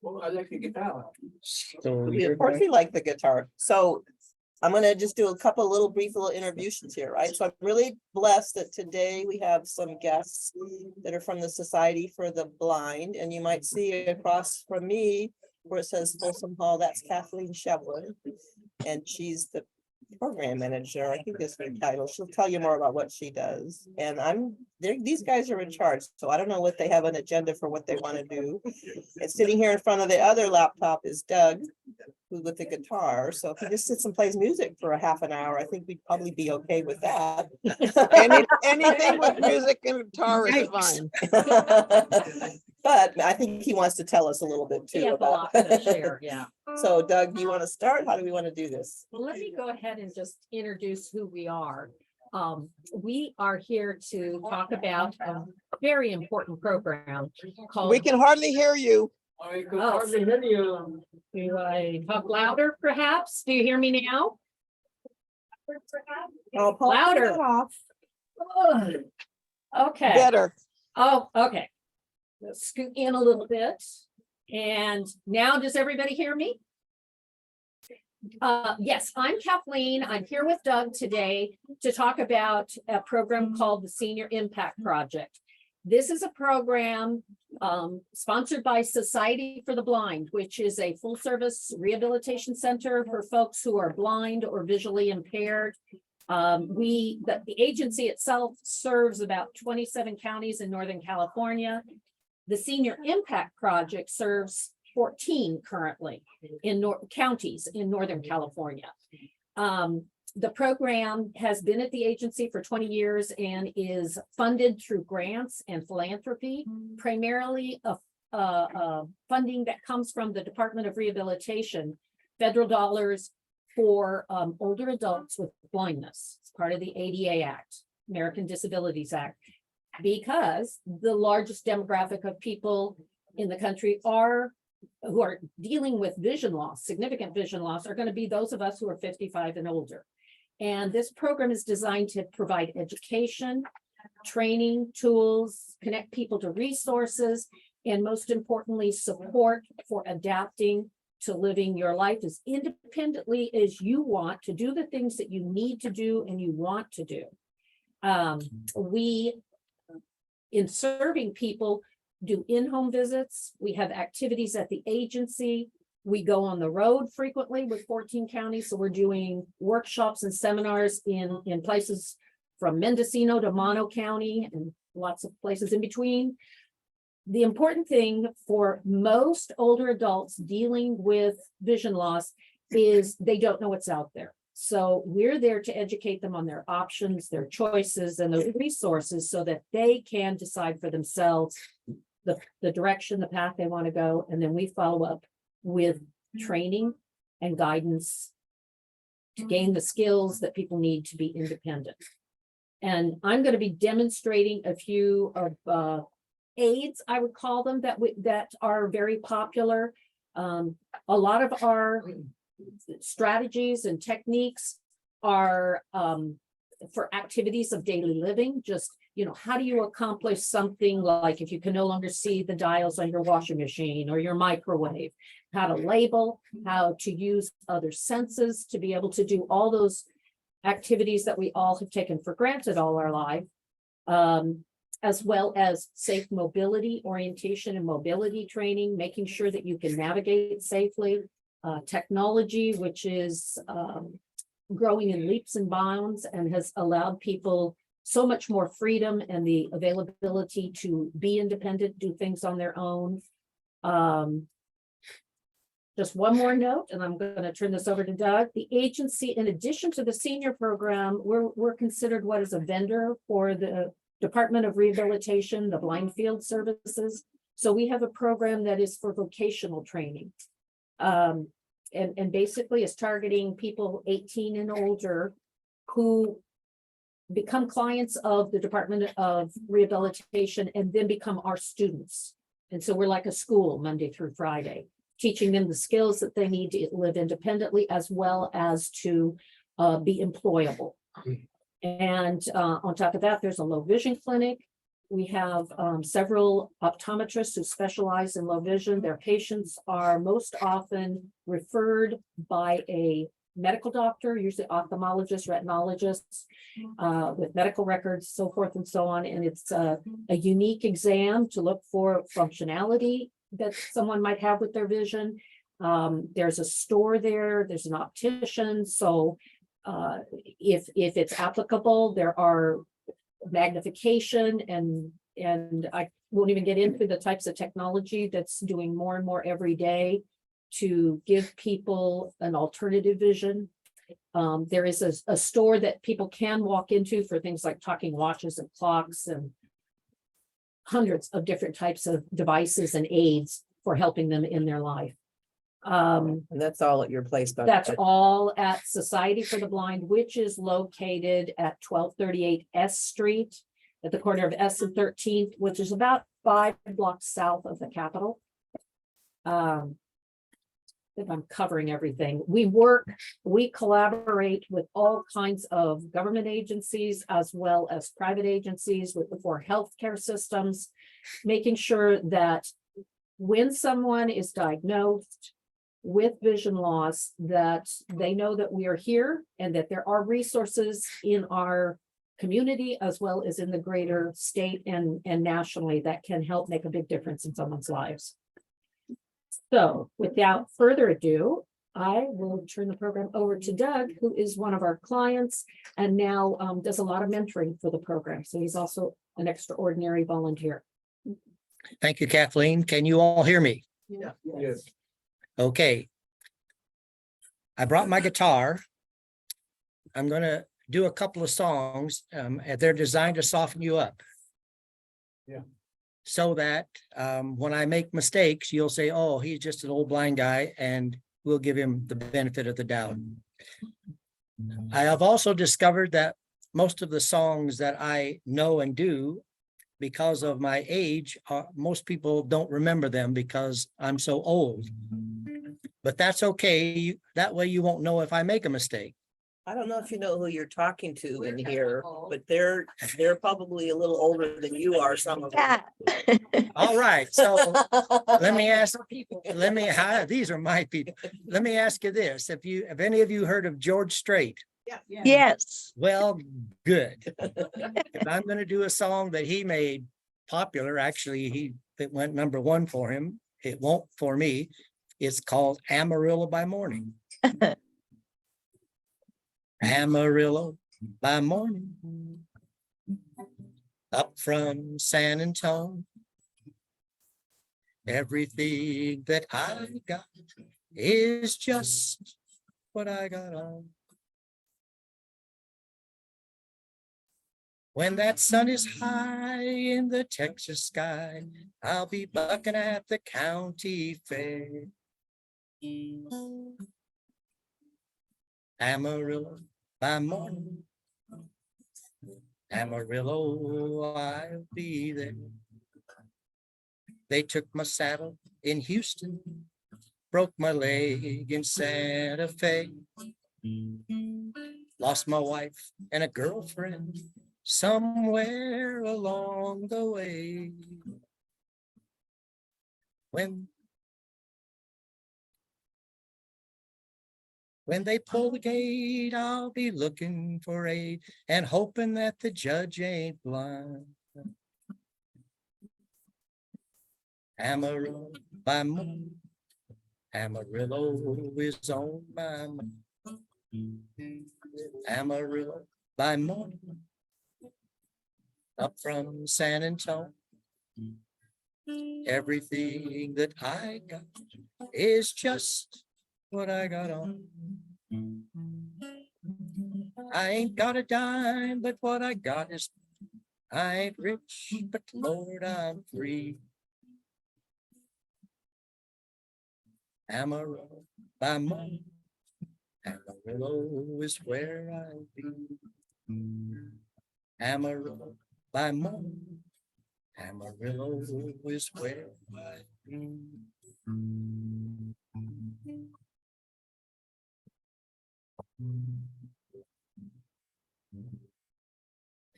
Well, I like the guitar. So Of you're course, going, we like the guitar. So I'm gonna just do a couple little brief little interviews here, right? So I'm really blessed that today we have some guests that are from the Society for the Blind, and you might see across from me where it says Folsom Hall, that's Kathleen Shilvin. And she's the program manager. I think that's her title. She'll tell you more about what she does. And these guys are in charge, so I don't know what they have an agenda for what they want to do. And sitting here in front of the other laptop is Doug, who's with the guitar. So if he just sits and plays music for a half an hour, I think we'd probably be okay with that. Anything with music and guitar is fine. But I think he wants to tell us a little bit We too have a about. lot to share, yeah. So Doug, do you want to start? How do we want to do this? Well, let me go ahead and just introduce who we are. We are here to talk about a very important program called. We can hardly hear you. I could hardly hear you. Do I talk louder perhaps? Do you hear me now? Oh, Paul, turn Louder. that off. Ugh. Okay. Better. Oh, okay. Let's scoot in a little bit. And now does everybody hear me? Yes, I'm Kathleen. I'm here with Doug today to talk about a program called the Senior Impact Project. This is a program sponsored by Society for the Blind, which is a full service rehabilitation center for folks who are blind or visually impaired. The agency itself serves about 27 counties in Northern California. The Senior Impact Project serves 14 currently in counties in Northern California. The program has been at the agency for 20 years and is funded through grants and philanthropy, primarily funding that comes from the Department of Rehabilitation, federal dollars for older adults with blindness. It's part of the ADA Act, American Disabilities Act, because the largest demographic of people in the country who are dealing with vision loss, significant vision loss, are going to be those of us who are 55 and older. And this program is designed to provide education, training, tools, connect people to resources, and most importantly, support for adapting to living your life as independently as you want to do the things that you need to do and you want to do. We, in serving people, do in-home visits. We have activities at the agency. We go on the road frequently with 14 counties. So we're doing workshops and seminars in places from Mendocino to Mono County and lots of places in between. The important thing for most older adults dealing with vision loss is they don't know what's out there. So we're there to educate them on their options, their choices, and those resources so that they can decide for themselves the direction, the path they want to go. And then we follow up with training and guidance to gain the skills that people need to be independent. And I'm going to be demonstrating a few of aids, I would call them, that are very popular. A lot of our strategies and techniques are for activities of daily living. Just, how do you accomplish something like if you can no longer see the dials on your washing machine or your microwave, how to label, how to use other senses to be able to do all those activities that we all have taken for granted all our life, as well as safe mobility, orientation and mobility training, making sure that you can navigate safely, technology, which is growing in leaps and bounds and has allowed people so much more freedom and the availability to be independent, do things on their own. Just one more note, and I'm going to turn this over to Doug. The agency, in addition to the senior program, we're considered what is a vendor for the Department of Rehabilitation, the Blind Field Services. So we have a program that is for vocational training. And basically is targeting people 18 and older who become clients of the Department of Rehabilitation and then become our students. And so we're like a school Monday through Friday, teaching them the skills that they need to live independently as well as to be employable. And on top of that, there's a low vision clinic. We have several optometrists who specialize in low vision. Their patients are most often referred by a medical doctor, usually ophthalmologist, retinologists, with medical records, so forth and so on. And it's a unique exam to look for functionality that someone might have with their vision. There's a store there, there's an optician. So if it's applicable, there are magnification and I won't even get into the types of technology that's doing more and more every day to give people an alternative vision. There is a store that people can walk into for things like talking watches and clocks and hundreds of different types of devices and aids for helping them in their life. And that's all at your place, Dr. That's all at Society for the Blind, which is located at 1238 S Street at the corner of S and 13th, which is about 5 blocks south of the Capitol. If I'm covering everything, we collaborate with all kinds of government agencies as well as private agencies with the 4 healthcare systems, making sure that when someone is diagnosed with vision loss, that they know that we are here and that there are resources in our community as well as in the greater state and nationally that can help make a big difference in someone's lives. So without further ado, I will turn the program over to Doug, who is one of our clients and now does a lot of mentoring for the program. So he's also an extraordinary volunteer. Thank you, Kathleen. Can you all hear me? Yeah. Yes. Okay. I brought my guitar. I'm going to do a couple of songs. They're designed to soften you up. Yeah. So that when I make mistakes, you'll say, oh, he's just an old blind guy, and we'll give him the benefit of the doubt. I have also discovered that most of the songs that I know and do, because of my age, most people don't remember them because I'm so old. But that's okay. That way you won't know if I make a mistake. I don't know if you know who you're talking to in here, but they're probably a little older than you are, some of them. All right. So let me ask people, these are my people. Let me ask you this. Have any of you heard of George Strait? Yes. Well, good. If I'm going to do a song that he made popular, actually, it went #1 for him. It won't for me. It's called Amarillo by Morning. Amarillo by morning, up from San Antonio. Everything that I got is just what I got on. When that sun is high in the Texas sky, I'll be bucking at the county fair. Amarillo by morning, Amarillo, I'll be there. They took my saddle in Houston, broke my leg in Santa Fe, lost my wife and a girlfriend somewhere along the way. When they pull the gate, I'll be looking for aid and hoping that the judge ain't blind. Amarillo by morning, Amarillo is on my mind. Amarillo by morning, up from San Antonio. Everything that I got is just what I got on. I ain't got a dime, but what I got is, I ain't rich, but Lord, I'm free. Amarillo by morning, Amarillo is where I'll be. Amarillo by morning, Amarillo is where I'll be.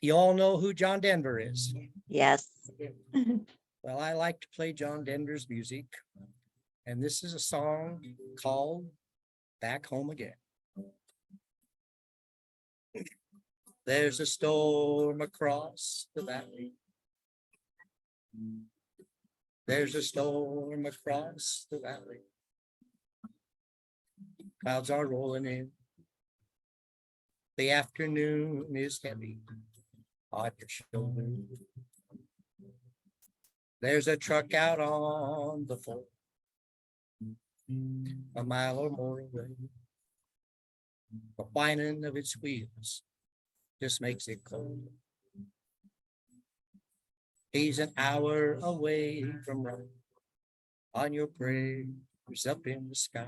You all know who John Denver is. Yes. Well, I like to play John Denver's music. And this is a song called Back Home Again. There's a storm across the valley. There's a storm across the valley. Clouds are rolling in. The afternoon is heavy on your shoulder. There's a truck out on the floor, a mile or more away. The whining of its wheels just makes it cold. He's an hour away from running on your prayers up in the sky.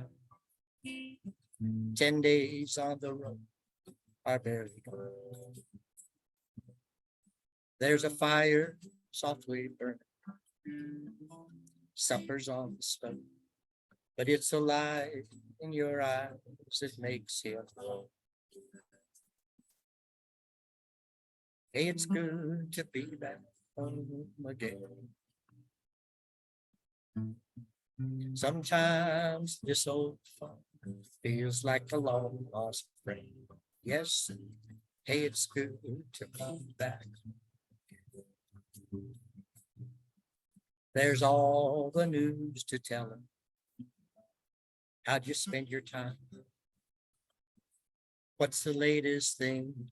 10 days on the road are barely gone. There's a fire softly burning. Supper's on the stove, but it's a light in your eyes that makes him glow. Hey, it's good to be back home again. Sometimes this old fun feels like a long lost friend. Yes, hey, it's good to come back. There's all the news to tell him. How'd you spend your time? What's the latest thing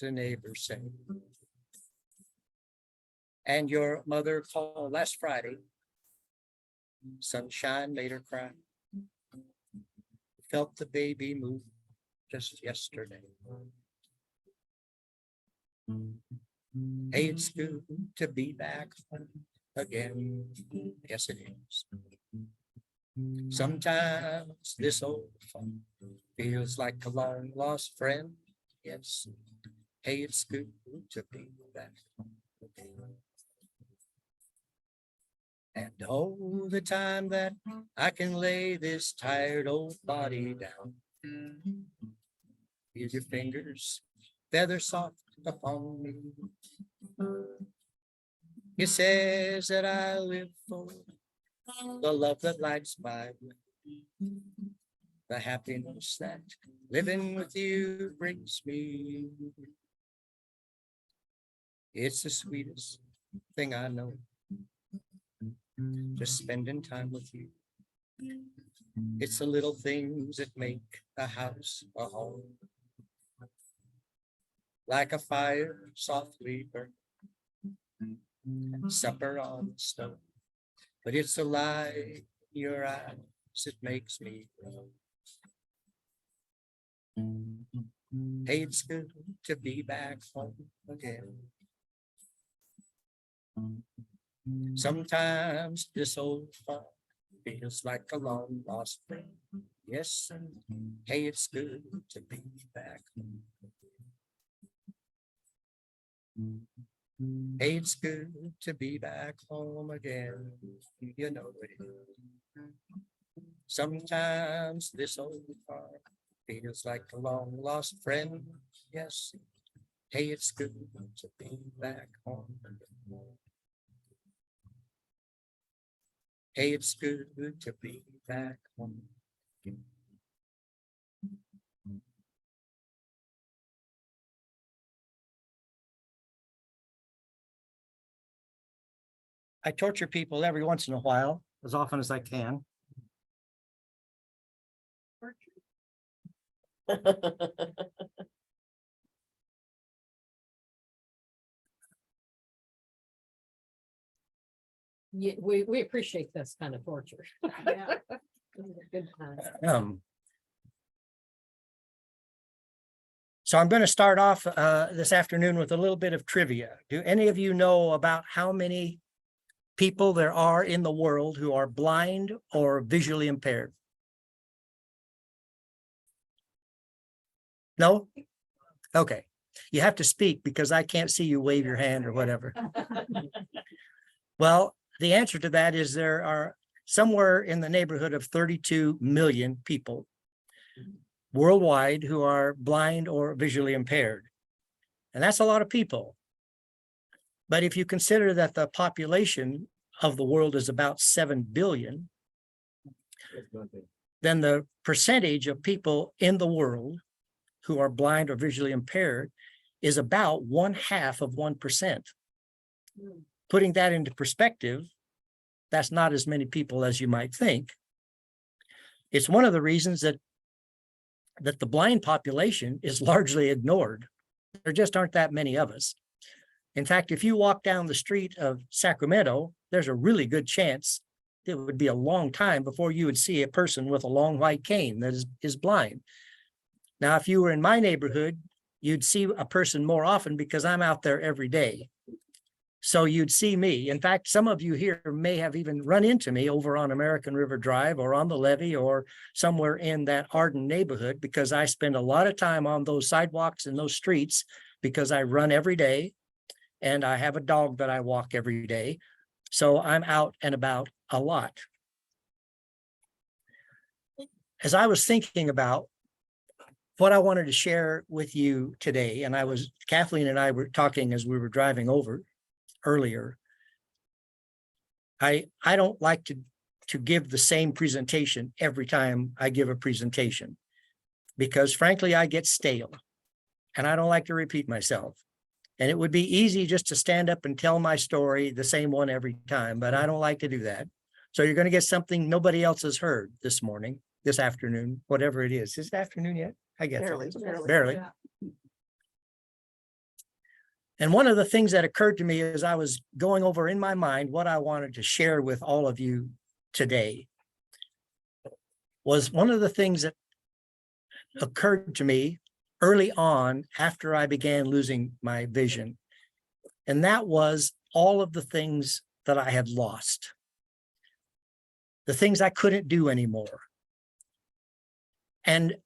the neighbors say? And your mother called last Friday. Sunshine made her cry. Felt the baby move just yesterday. Hey, it's good to be back home again. Yes, it is. Sometimes this old phone feels like a long lost friend. Yes. Hey, it's good to be back home again. And oh, the time that I can lay this tired old body down. Feel your fingers feather soft upon me. It says that I live for the love that lights my way, the happiness that living with you brings me. It's the sweetest thing I know, just spending time with you. It's the little things that make a house a home, like a fire softly burning, supper on the stove. But it's the light in your eyes that makes me grow. Hey, it's good to be back home again. Sometimes this old fun feels like a long lost friend. Yes, hey, it's good to be back home. Hey, it's good to be back home again. You know it is. Sometimes this old fun feels like a long lost friend. Yes, hey, it's good to be back home again. Hey, it's good to be back home again. I torture people every once in a while, as often as I can. Yeah, we appreciate this kind of torture. Yeah. Good times. So I'm going to start off this afternoon with a little bit of trivia. Do any of you know about how many people there are in the world who are blind or visually impaired? No? Okay. You have to speak because I can't see you wave your hand or whatever. Well, the answer to that is there are somewhere in the neighborhood of 32 million people worldwide who are blind or visually impaired. And that's a lot of people. But if you consider that the population of the world is about 7 billion, That's nothing. then the percentage of people in the world who are blind or visually impaired is about 1/2 of 1%. Putting that into perspective, that's not as many people as you might think. It's one of the reasons that the blind population is largely ignored. There just aren't that many of us. In fact, if you walk down the street of Sacramento, there's a really good chance it would be a long time before you would see a person with a long white cane that is blind. Now, if you were in my neighborhood, you'd see a person more often because I'm out there every day. So you'd see me. In fact, some of you here may have even run into me over on American River Drive or on the levee or somewhere in that Arden neighborhood, because I spend a lot of time on those sidewalks and those streets because I run every day and I have a dog that I walk every day. So I'm out and about a lot. As I was thinking about what I wanted to share with you today, and Kathleen and I were talking as we were driving over earlier, I don't like to give the same presentation every time I give a presentation, because frankly, I get stale and I don't like to repeat myself. And it would be easy just to stand up and tell my story, the same one every time, but I don't like to do that. So you're going to get something nobody else has heard this morning, this afternoon, whatever it is. Is it afternoon yet? I guess. Barely. And one of the things that occurred to me as I was going over in my mind what I wanted to share with all of you today was one of the things that occurred to me early on after I began losing my vision. And that was all of the things that I had lost, the things I couldn't do anymore. And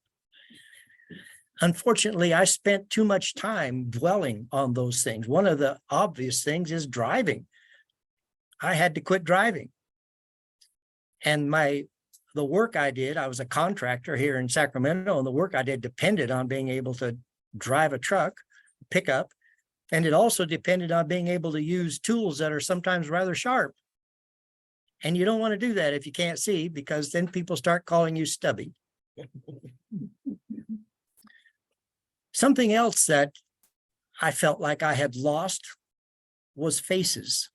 unfortunately, I spent too much time dwelling on those things. One of the obvious things is driving. I had to quit driving. And the work I did, I was a contractor here in Sacramento, and the work I did depended on being able to drive a truck, pickup, and it also depended on being able to use tools that are sometimes rather sharp. And you don't want to do that if you can't see, because then people start calling you stubby. Something else that I felt like I had lost was faces.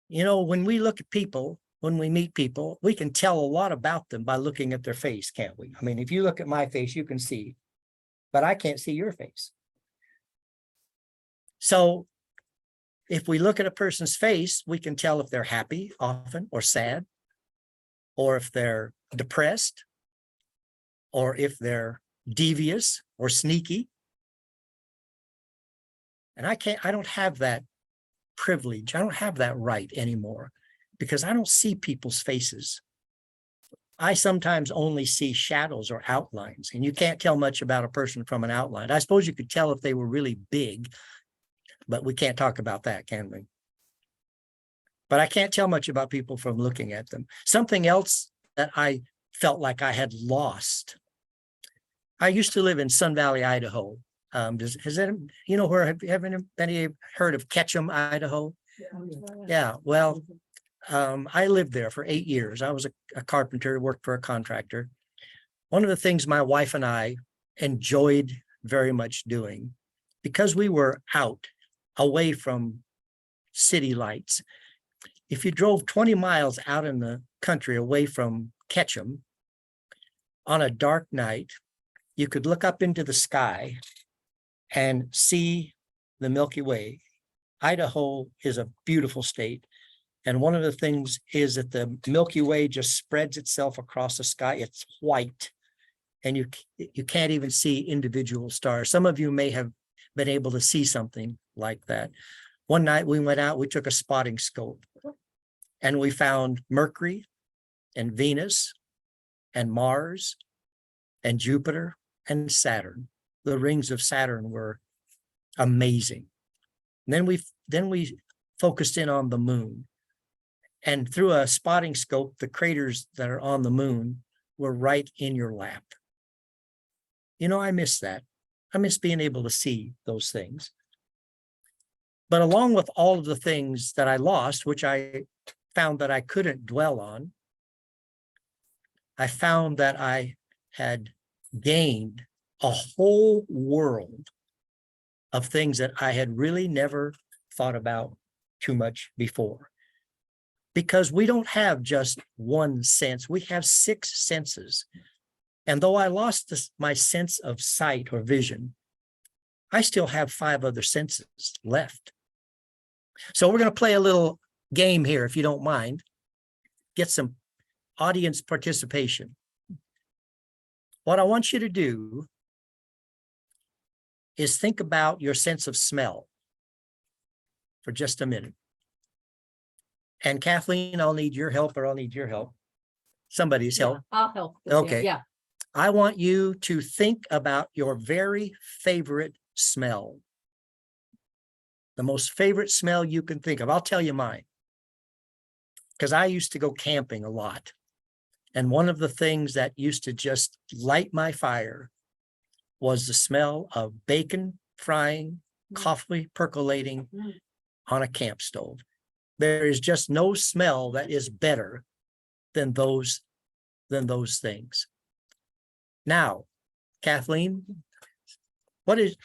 You know, when we look at people, when we meet people, we can tell a lot about them by looking at their face, can't we? I mean, if you look at my face, you can see, but I can't see your face. So if we look at a person's face, we can tell if they're happy often or sad, or if they're depressed, or if they're devious or sneaky. And I don't have that privilege. I don't have that right anymore because I don't see people's faces. I sometimes only see shadows or outlines, and you can't tell much about a person from an outline. I suppose you could tell if they were really big, but we can't talk about that, can we? But I can't tell much about people from looking at them. Something else that I felt like I had lost. I used to live in Sun Valley, Idaho. Has that, you know, where have any heard of Ketchum, Idaho? Yeah, well, I lived there for 8 years. I was a carpenter, worked for a contractor. One of the things my wife and I enjoyed very much doing, because we were out, away from city lights. If you drove 20 miles out in the country away from Ketchum on a dark night, you could look up into the sky and see the Milky Way. Idaho is a beautiful state. And one of the things is that the Milky Way just spreads itself across the sky. It's white, and you can't even see individual stars. Some of you may have been able to see something like that. One night we went out, we took a spotting scope, and we found Mercury and Venus and Mars and Jupiter and Saturn. The rings of Saturn were amazing. And then we focused in on the moon. And through a spotting scope, the craters that are on the moon were right in your lap. You know, I miss that. I miss being able to see those things. But along with all of the things that I lost, which I found that I couldn't dwell on, I found that I had gained a whole world of things that I had really never thought about too much before. Because we don't have just one sense, we have 6 senses. And though I lost my sense of sight or vision, I still have 5 other senses left. So we're going to play a little game here, if you don't mind. Get some audience participation. What I want you to do is think about your sense of smell for just a minute. And Kathleen, I'll need your help, or I'll need your help. Somebody's help. I'll help. with you. Okay. Yeah. I want you to think about your very favorite smell. The most favorite smell you can think of. I'll tell you mine. Because I used to go camping a lot. And one of the things that used to just light my fire was the smell of bacon frying, coffee percolating on a camp stove. There is just no smell that is better than those things. Now, Kathleen,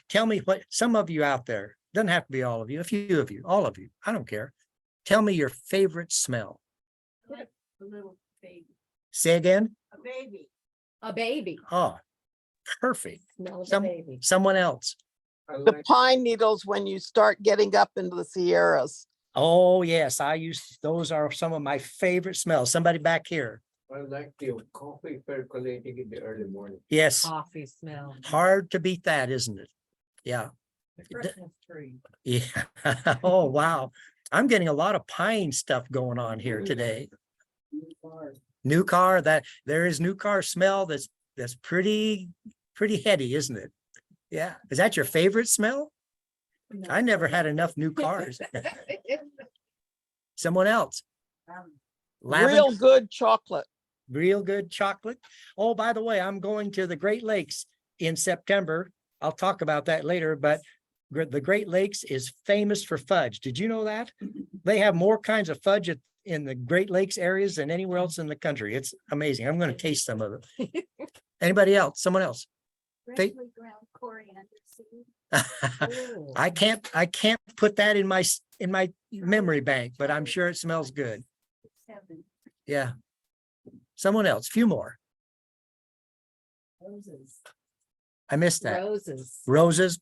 tell me what, some of you out there, doesn't have to be all of you, a few of you, all of you, I don't care. Tell me your favorite smell. A little baby. Say again? A baby. A baby. Oh, perfect. Smell of a Some- baby. Someone else. I The like, pine needles when you start getting up into the Sierras. Oh, yes, those are some of my favorite smells. Somebody back here. I like the coffee percolating in the early morning. Yes, Coffee smell. hard to beat that, isn't it? Yeah, The Christmas tree. yeah. Oh, wow. I'm getting a lot of pine stuff going on here today. New car, that there is new car smell that's pretty heady, isn't it? Yeah. Is that your favorite smell? I never had enough new cars. Someone else. Lavender, Real good chocolate. real good chocolate. Oh, by the way, I'm going to the Great Lakes in September. I'll talk about that later, but the Great Lakes is famous for fudge. Did you know that? They have more kinds of fudge in the Great Lakes areas than anywhere else in the country. It's amazing. I'm going to taste some of it. Anybody else? Someone else? They- Freshly ground coriander seed. Oh. I can't put that in my memory bank, but I'm sure it smells good. 7 Yeah. Someone else, few more. roses. I missed that. Roses. Roses.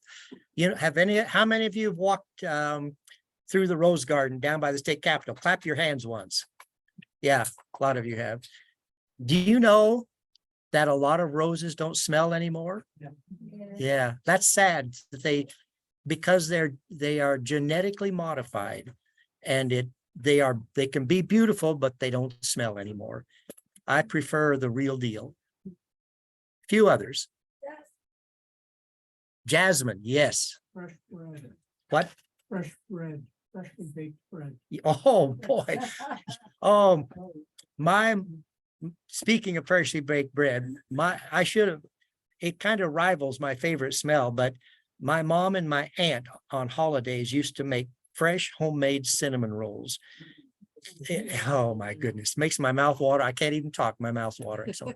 You know, how many of you have walked through the Rose Garden down by the state capitol? Clap your hands once. Yeah, a lot of you have. Do you know that a lot of roses don't smell anymore? Yeah, that's sad that because they are genetically modified, and they can be beautiful, but they don't smell anymore. I prefer the real deal. Few others. Jasmine, yes. Fresh bread. What? Fresh bread. Freshly baked bread. Oh, boy. Speaking of freshly baked bread, it kind of rivals my favorite smell, but my mom and my aunt on holidays used to make fresh homemade cinnamon rolls. Oh my goodness, makes my mouth water. I can't even talk, my mouth's watering. So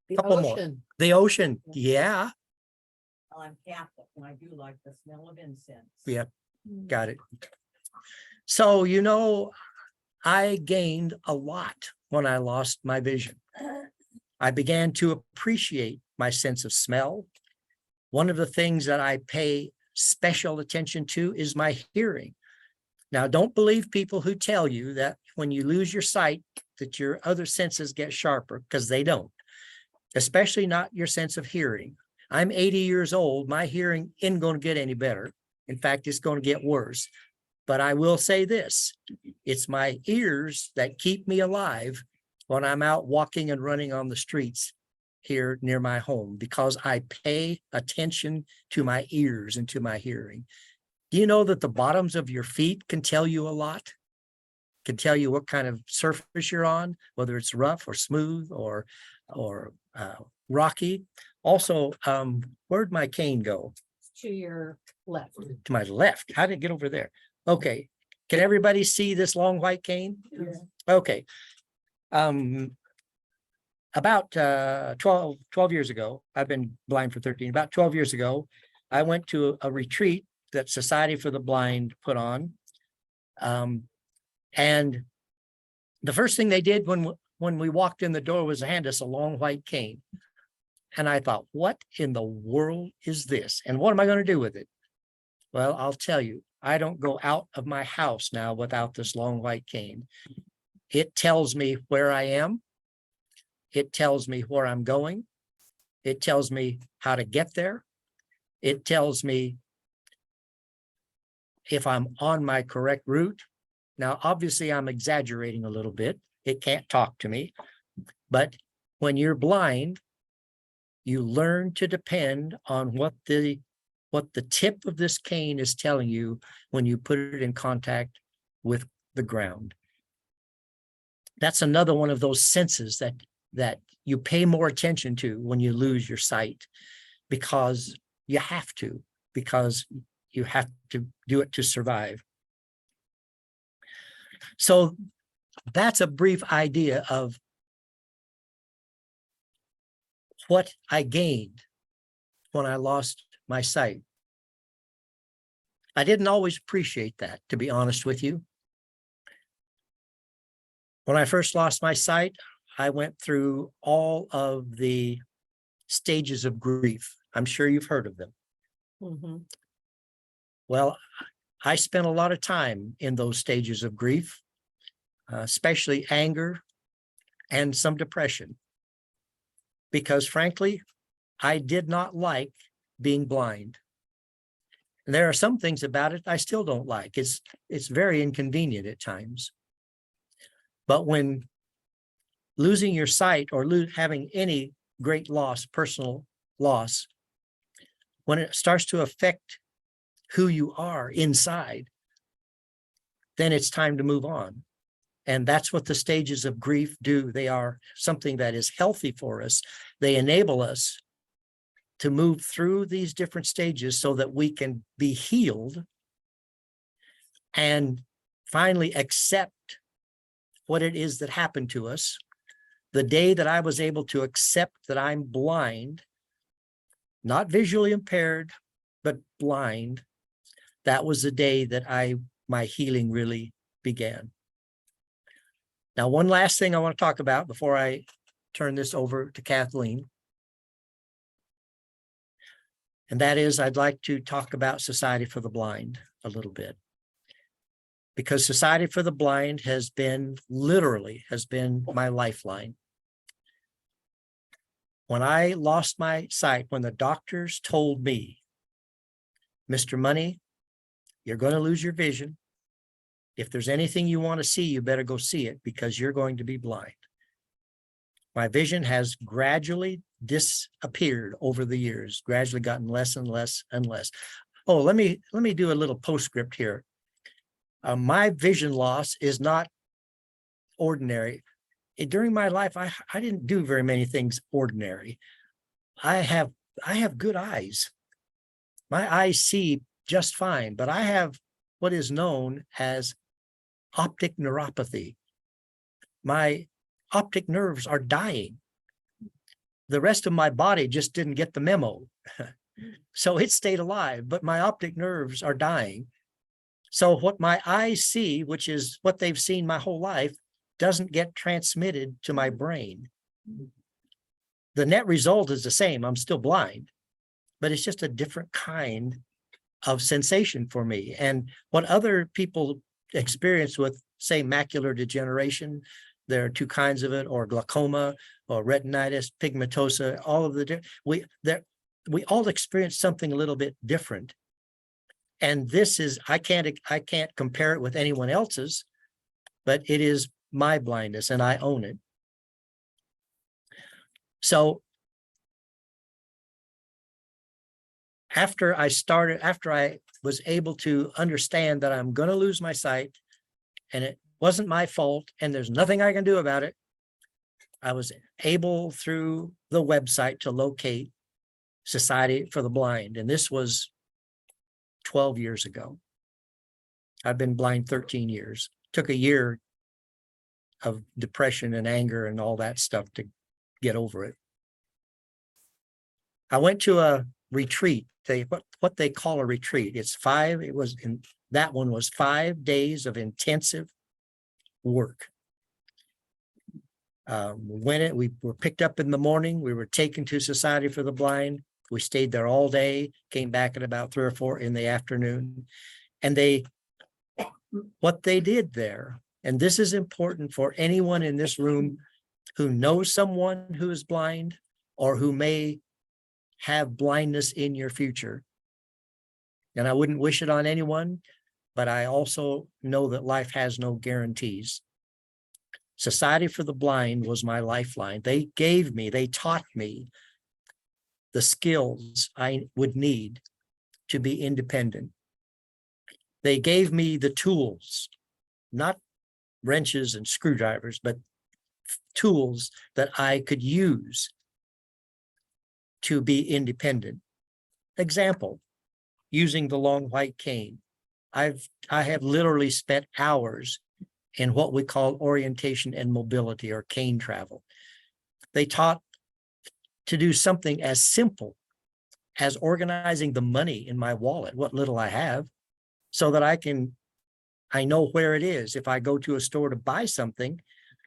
The Couple more. ocean. the ocean, yeah, I'm Catholic and I do like the smell of incense. yeah, got it. So, I gained a lot when I lost my vision. I began to appreciate my sense of smell. One of the things that I pay special attention to is my hearing. Now, don't believe people who tell you that when you lose your sight, that your other senses get sharper, because they don't, especially not your sense of hearing. I'm 80 years old. My hearing isn't going to get any better. In fact, it's going to get worse. But I will say this, it's my ears that keep me alive when I'm out walking and running on the streets here near my home, because I pay attention to my ears and to my hearing. Do you know that the bottoms of your feet can tell you a lot? Can tell you what kind of surface you're on, whether it's rough or smooth or rocky. Also, where'd my cane go? To your left. To my left. How did it get over there? Okay. Can everybody see this long white cane? Okay. About 12 years ago, I've been blind for 13, about 12 years ago, I went to a retreat that Society for the Blind put on. And the first thing they did when we walked in the door was hand us a long white cane. And I thought, what in the world is this? And what am I going to do with it? Well, I'll tell you, I don't go out of my house now without this long white cane. It tells me where I am. It tells me where I'm going. It tells me how to get there. It tells me if I'm on my correct route. Now, obviously, I'm exaggerating a little bit. It can't talk to me. But when you're blind, you learn to depend on what the tip of this cane is telling you when you put it in contact with the ground. That's another one of those senses that you pay more attention to when you lose your sight, because you have to do it to survive. So that's a brief idea of what I gained when I lost my sight. I didn't always appreciate that, to be honest with you. When I first lost my sight, I went through all of the stages of grief. I'm sure you've heard of them. Mm-hmm. Well, I spent a lot of time in those stages of grief, especially anger and some depression, because frankly, I did not like being blind. And there are some things about it I still don't like. It's very inconvenient at times. But when losing your sight or having any great loss, personal loss, when it starts to affect who you are inside, then it's time to move on. And that's what the stages of grief do. They are something that is healthy for us. They enable us to move through these different stages so that we can be healed and finally accept what it is that happened to us. The day that I was able to accept that I'm blind, not visually impaired, but blind, that was the day that my healing really began. Now, one last thing I want to talk about before I turn this over to Kathleen. And that is, I'd like to talk about Society for the Blind a little bit. Because Society for the Blind has been my lifeline. When I lost my sight, when the doctors told me, Mr. Money, you're going to lose your vision. If there's anything you want to see, you better go see it because you're going to be blind. My vision has gradually disappeared over the years, gradually gotten less and less and less. Oh, let me do a little postscript here. My vision loss is not ordinary. During my life, I didn't do very many things ordinary. I have good eyes. My eyes see just fine, but I have what is known as optic neuropathy. My optic nerves are dying. The rest of my body just didn't get the memo. So it stayed alive, but my optic nerves are dying. So what my eyes see, which is what they've seen my whole life, doesn't get transmitted to my brain. The net result is the same. I'm still blind, but it's just a different kind of sensation for me. And what other people experience with, say, macular degeneration, there are two kinds of it, or glaucoma, or retinitis pigmentosa, all of we all experience something a little bit different. And this is, I can't compare it with anyone else's, but it is my blindness and I own it. So after I was able to understand that I'm going to lose my sight and it wasn't my fault and there's nothing I can do about it, I was able through the website to locate Society for the Blind, and this was 12 years ago. I've been blind 13 years. Took a year of depression and anger and all that stuff to get over it. I went to a retreat. What they call a retreat. That one was 5 days of intensive work. We were picked up in the morning. We were taken to Society for the Blind. We stayed there all day, came back at about 3 or 4 in the afternoon. And what they did there, and this is important for anyone in this room who knows someone who is blind or who may have blindness in your future. And I wouldn't wish it on anyone, but I also know that life has no guarantees. Society for the Blind was my lifeline. They taught me the skills I would need to be independent. They gave me the tools, not wrenches and screwdrivers, but tools that I could use to be independent. Example, using the long white cane. I have literally spent hours in what we call orientation and mobility, or cane travel. They taught to do something as simple as organizing the money in my wallet, what little I have, so that I know where it is. If I go to a store to buy something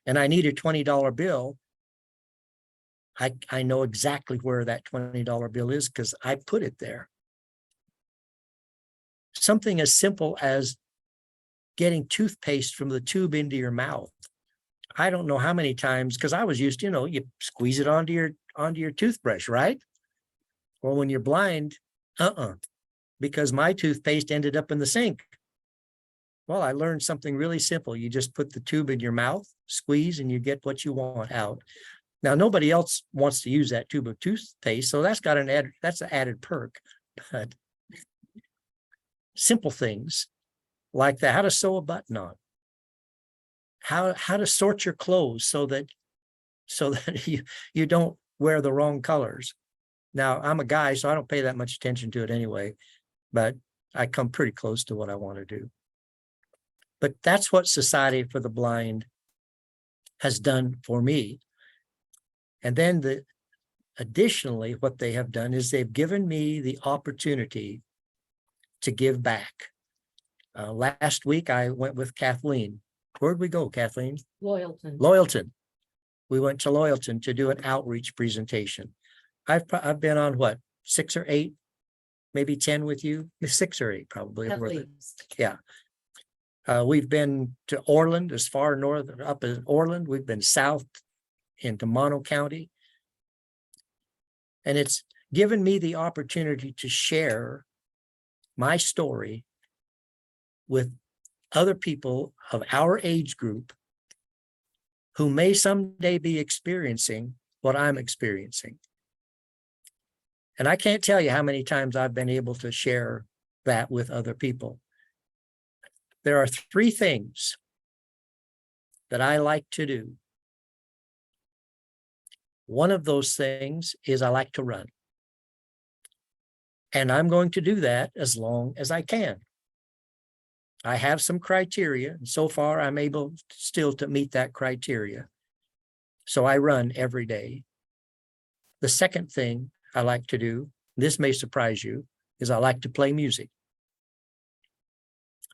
and I need a $20 bill, I know exactly where that $20 bill is because I put it there. Something as simple as getting toothpaste from the tube into your mouth. I don't know how many times, because I was used to, you squeeze it onto your toothbrush, right? Well, when you're blind, because my toothpaste ended up in the sink. Well, I learned something really simple. You just put the tube in your mouth, squeeze, and you get what you want out. Now, nobody else wants to use that tube of toothpaste, so that's an added perk. But simple things like that, how to sew a button on, how to sort your clothes so that you don't wear the wrong colors. Now, I'm a guy, so I don't pay that much attention to it anyway, but I come pretty close to what I want to do. But that's what Society for the Blind has done for me. And then additionally, what they have done is they've given me the opportunity to give back. Last week, I went with Kathleen. Where'd we go, Kathleen? Loyalton. We went to Loyalton to do an outreach presentation. I've been on 6 or 8, maybe 10 with you, 6 or 8 probably. Yeah. We've been to Orland, as far north up as Orland. We've been south into Mono County. And it's given me the opportunity to share my story with other people of our age group who may someday be experiencing what I'm experiencing. And I can't tell you how many times I've been able to share that with other people. There are 3 things that I like to do. One of those things is I like to run. And I'm going to do that as long as I can. I have some criteria, and so far I'm able still to meet that criteria. So I run every day. The second thing I like to do, this may surprise you, is I like to play music.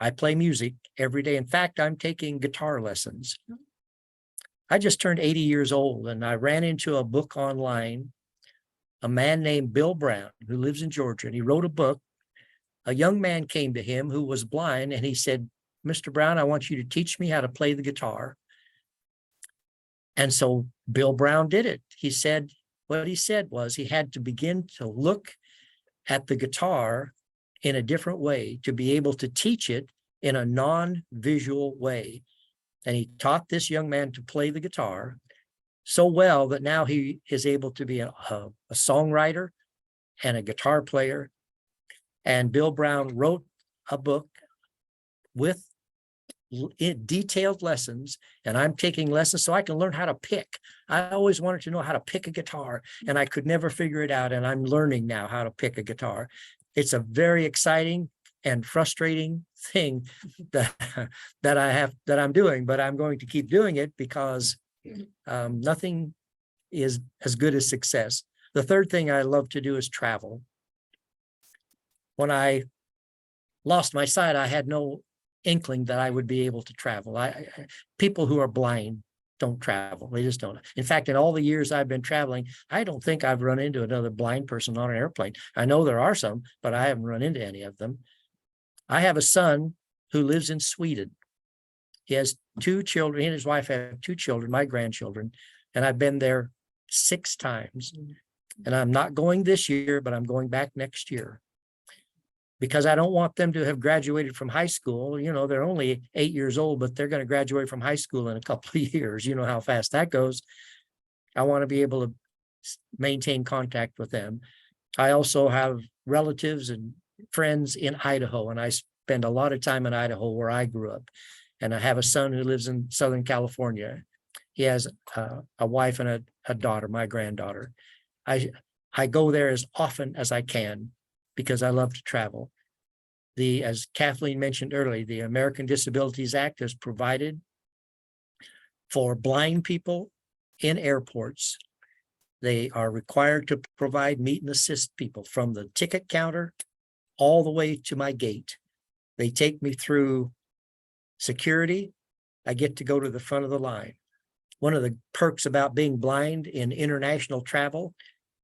I play music every day. In fact, I'm taking guitar lessons. I just turned 80 years old, and I ran into a book online, a man named Bill Brown, who lives in Georgia, and he wrote a book. A young man came to him who was blind, and he said, "Mr. Brown, I want you to teach me how to play the guitar." And so Bill Brown did it. What he said was he had to begin to look at the guitar in a different way to be able to teach it in a non-visual way. And he taught this young man to play the guitar so well that now he is able to be a songwriter and a guitar player. And Bill Brown wrote a book with detailed lessons, and I'm taking lessons so I can learn how to pick. I always wanted to know how to pick a guitar, and I could never figure it out. And I'm learning now how to pick a guitar. It's a very exciting and frustrating thing that I'm doing, but I'm going to keep doing it because nothing is as good as success. The third thing I love to do is travel. When I lost my sight, I had no inkling that I would be able to travel. People who are blind don't travel. They just don't. In fact, in all the years I've been traveling, I don't think I've run into another blind person on an airplane. I know there are some, but I haven't run into any of them. I have a son who lives in Sweden. He has 2 children. He and his wife have 2 children, my grandchildren, and I've been there 6 times. And I'm not going this year, but I'm going back next year, because I don't want them to have graduated from high school. You know, they're only 8 years old, but they're going to graduate from high school in a couple of years. You know how fast that goes. I want to be able to maintain contact with them. I also have relatives and friends in Idaho, and I spend a lot of time in Idaho where I grew up. And I have a son who lives in Southern California. He has a wife and a daughter, my granddaughter. I go there as often as I can because I love to travel. As Kathleen mentioned earlier, the American Disabilities Act has provided for blind people in airports. They are required to provide meet and assist people from the ticket counter all the way to my gate. They take me through security. I get to go to the front of the line. One of the perks about being blind in international travel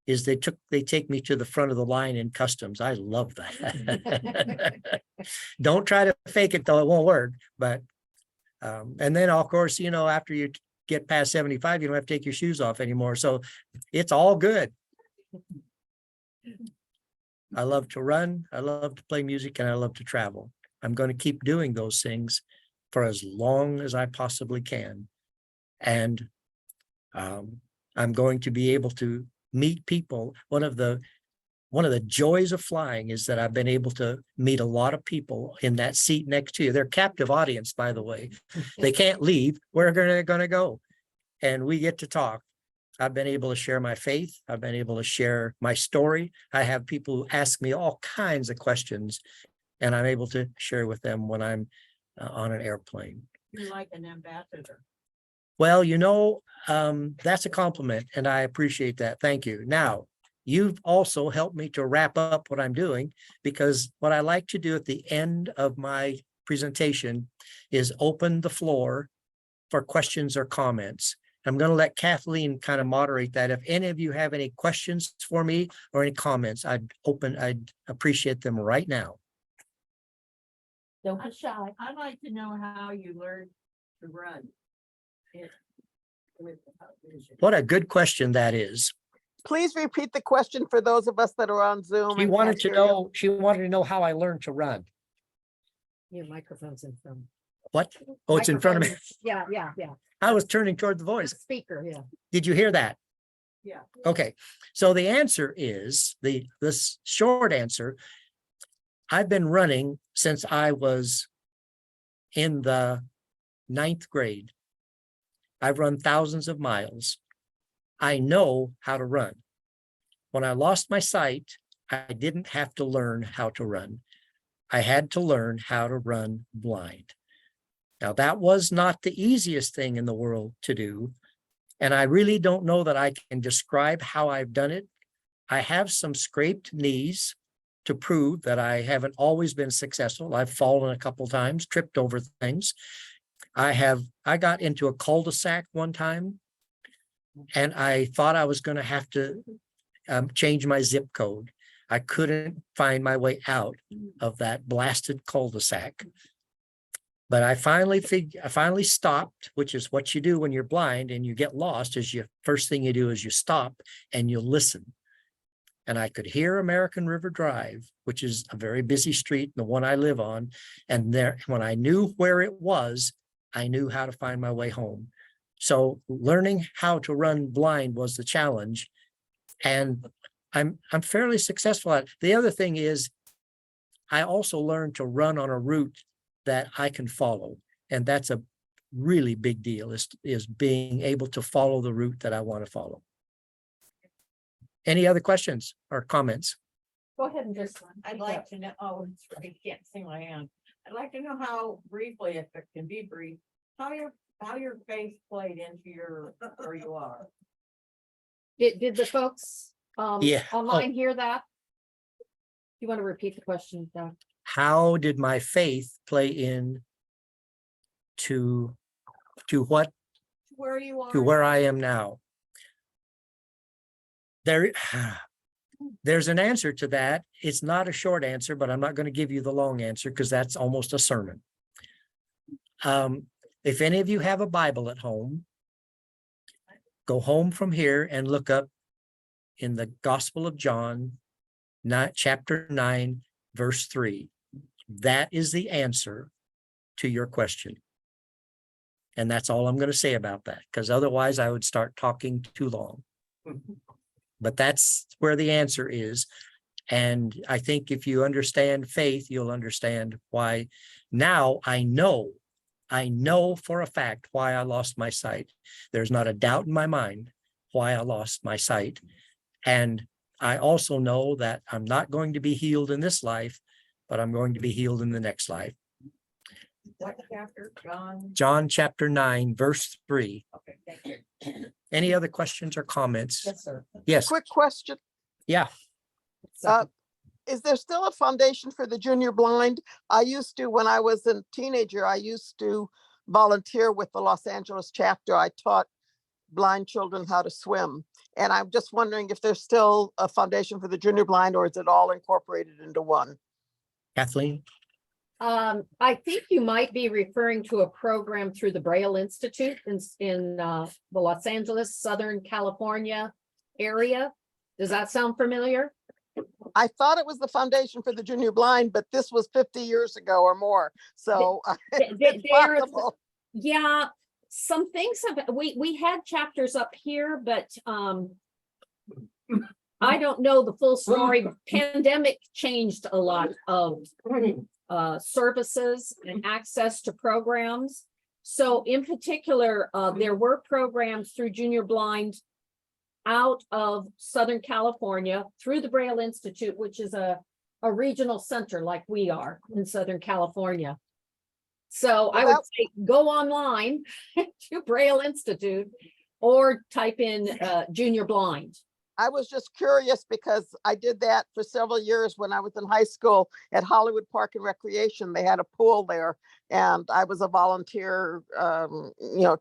is they take me to the front of the line in customs. I love that. Don't try to fake it though, it won't work. But and then of course, you know, after you get past 75, you don't have to take your shoes off anymore. So it's all good. I love to run, I love to play music, and I love to travel. I'm going to keep doing those things for as long as I possibly can. And I'm going to be able to meet people. One of the joys of flying is that I've been able to meet a lot of people in that seat next to you. They're captive audience, by the way. They can't leave. We're going to go. And we get to talk. I've been able to share my faith. I've been able to share my story. I have people who ask me all kinds of questions, and I'm able to share with them when I'm on an airplane. You're like an ambassador. Well, you know, that's a compliment, and I appreciate that. Thank you. Now, you've also helped me to wrap up what I'm doing, because what I like to do at the end of my presentation is open the floor for questions or comments. I'm going to let Kathleen kind of moderate that. If any of you have any questions for me or any comments, I'd appreciate them right now. Don't be shy. I'd like to know how you learned to run. Without vision. What a good question that is. Please repeat the question for those of us that are on Zoom. She and wanted can't to hear you. know, how I learned to run. Your microphone's in front. What? Oh, it's in front of me. Microphone. Yeah. I was turning toward the voice. Speaker, yeah. Did you hear that? Yeah. Okay. So the answer is, the short answer, I've been running since I was in the 9th grade. I've run thousands of miles. I know how to run. When I lost my sight, I didn't have to learn how to run. I had to learn how to run blind. Now, that was not the easiest thing in the world to do. And I really don't know that I can describe how I've done it. I have some scraped knees to prove that I haven't always been successful. I've fallen a couple times, tripped over things. I got into a cul-de-sac one time, and I thought I was going to have to change my zip code. I couldn't find my way out of that blasted cul-de-sac. But I finally stopped, which is what you do when you're blind and you get lost. First thing you do is you stop and you listen. And I could hear American River Drive, which is a very busy street, the one I live on. And there, when I knew where it was, I knew how to find my way home. So learning how to run blind was the challenge. And I'm fairly successful at it. The other thing is, I also learned to run on a route that I can follow. And that's a really big deal, is being able to follow the route that I want to follow. Any other questions or comments? Go ahead and just. I'd like to know, oh, it's right, I can't see my hand. I'd like to know how briefly, if it can be brief, how your faith played into your, where you are. Did the folks Yeah. online hear that? You want to repeat the question, Doug? How did my faith play in to what, Where you are. to where I am now? There's an answer to that. It's not a short answer, but I'm not going to give you the long answer because that's almost a sermon. If any of you have a Bible at home, go home from here and look up in the Gospel of John, chapter 9, verse 3. That is the answer to your question. And that's all I'm going to say about that, because otherwise I would start talking too long. But that's where the answer is. And I think if you understand faith, you'll understand why. Now I know for a fact why I lost my sight. There's not a doubt in my mind why I lost my sight. And I also know that I'm not going to be healed in this life, but I'm going to be healed in the next life. What chapter, John? John chapter 9, verse 3. Okay, thank you. Any other questions or comments? Yes, sir. Yes. Quick question. Yeah. Is there still a foundation for the junior blind? I used to, when I was a teenager, I used to volunteer with the Los Angeles chapter. I taught blind children how to swim. And I'm just wondering if there's still a foundation for the junior blind, or is it all incorporated into one? Kathleen? I think you might be referring to a program through the Braille Institute in the Los Angeles, Southern California area. Does that sound familiar? I thought it was the foundation for the junior blind, but this was 50 years ago or more. So it's There- possible. Yeah, some things have, we had chapters up here, but I don't know the full story. Pandemic changed a lot of services and access to programs. So in particular, there were programs through Junior Blind out of Southern California through the Braille Institute, which is a regional center like we are in Southern California. So I would say go online to Braille Institute or type in Junior Blind. I was just curious because I did that for several years when I was in high school at Hollywood Park and Recreation. They had a pool there, and I was a volunteer,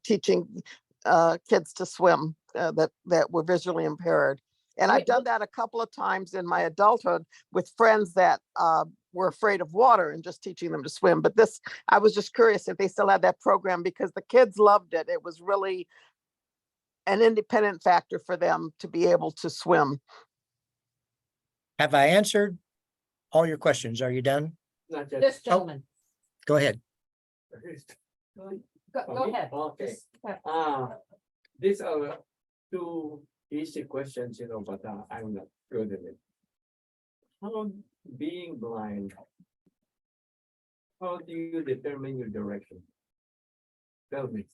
teaching kids to swim that were visually impaired. And I've done that a couple of times in my adulthood with friends that were afraid of water and just teaching them to swim. But this, I was just curious if they still had that program because the kids loved it. It was really an independent factor for them to be able to swim. Have I answered all your questions? Are you done? Not just. This gentleman, Go ahead. go ahead. Okay. Just- These are two easy questions, but I'm not good at it. How, being blind, how do you determine your direction? Tell me.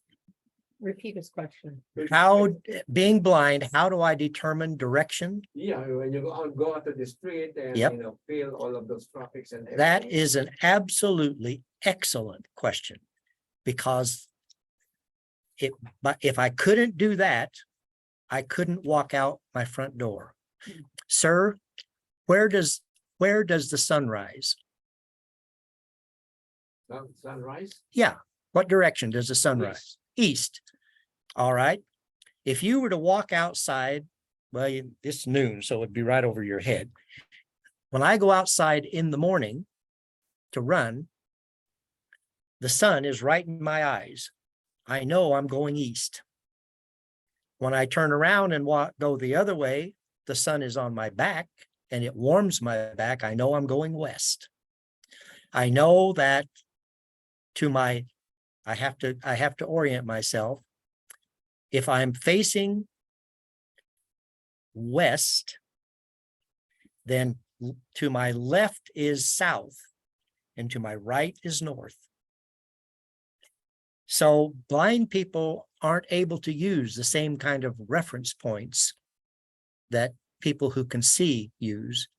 Repeat his question. How, being blind, how do I determine direction? Yeah, when you go out to the street and, Yep. feel all of those traffics and. That everything. is an absolutely excellent question, because but if I couldn't do that, I couldn't walk out my front door. Sir, where does the sun rise? Sunrise? Yeah. What direction does the sun rise? East. All right. If you were to walk outside, well, it's noon, so it'd be right over your head. When I go outside in the morning to run, the sun is right in my eyes. I know I'm going east. When I turn around and go the other way, the sun is on my back and it warms my back. I know I'm going west. I know that I have to orient myself. If I'm facing west, then to my left is south and to my right is north. So blind people aren't able to use the same kind of reference points that people who can see use.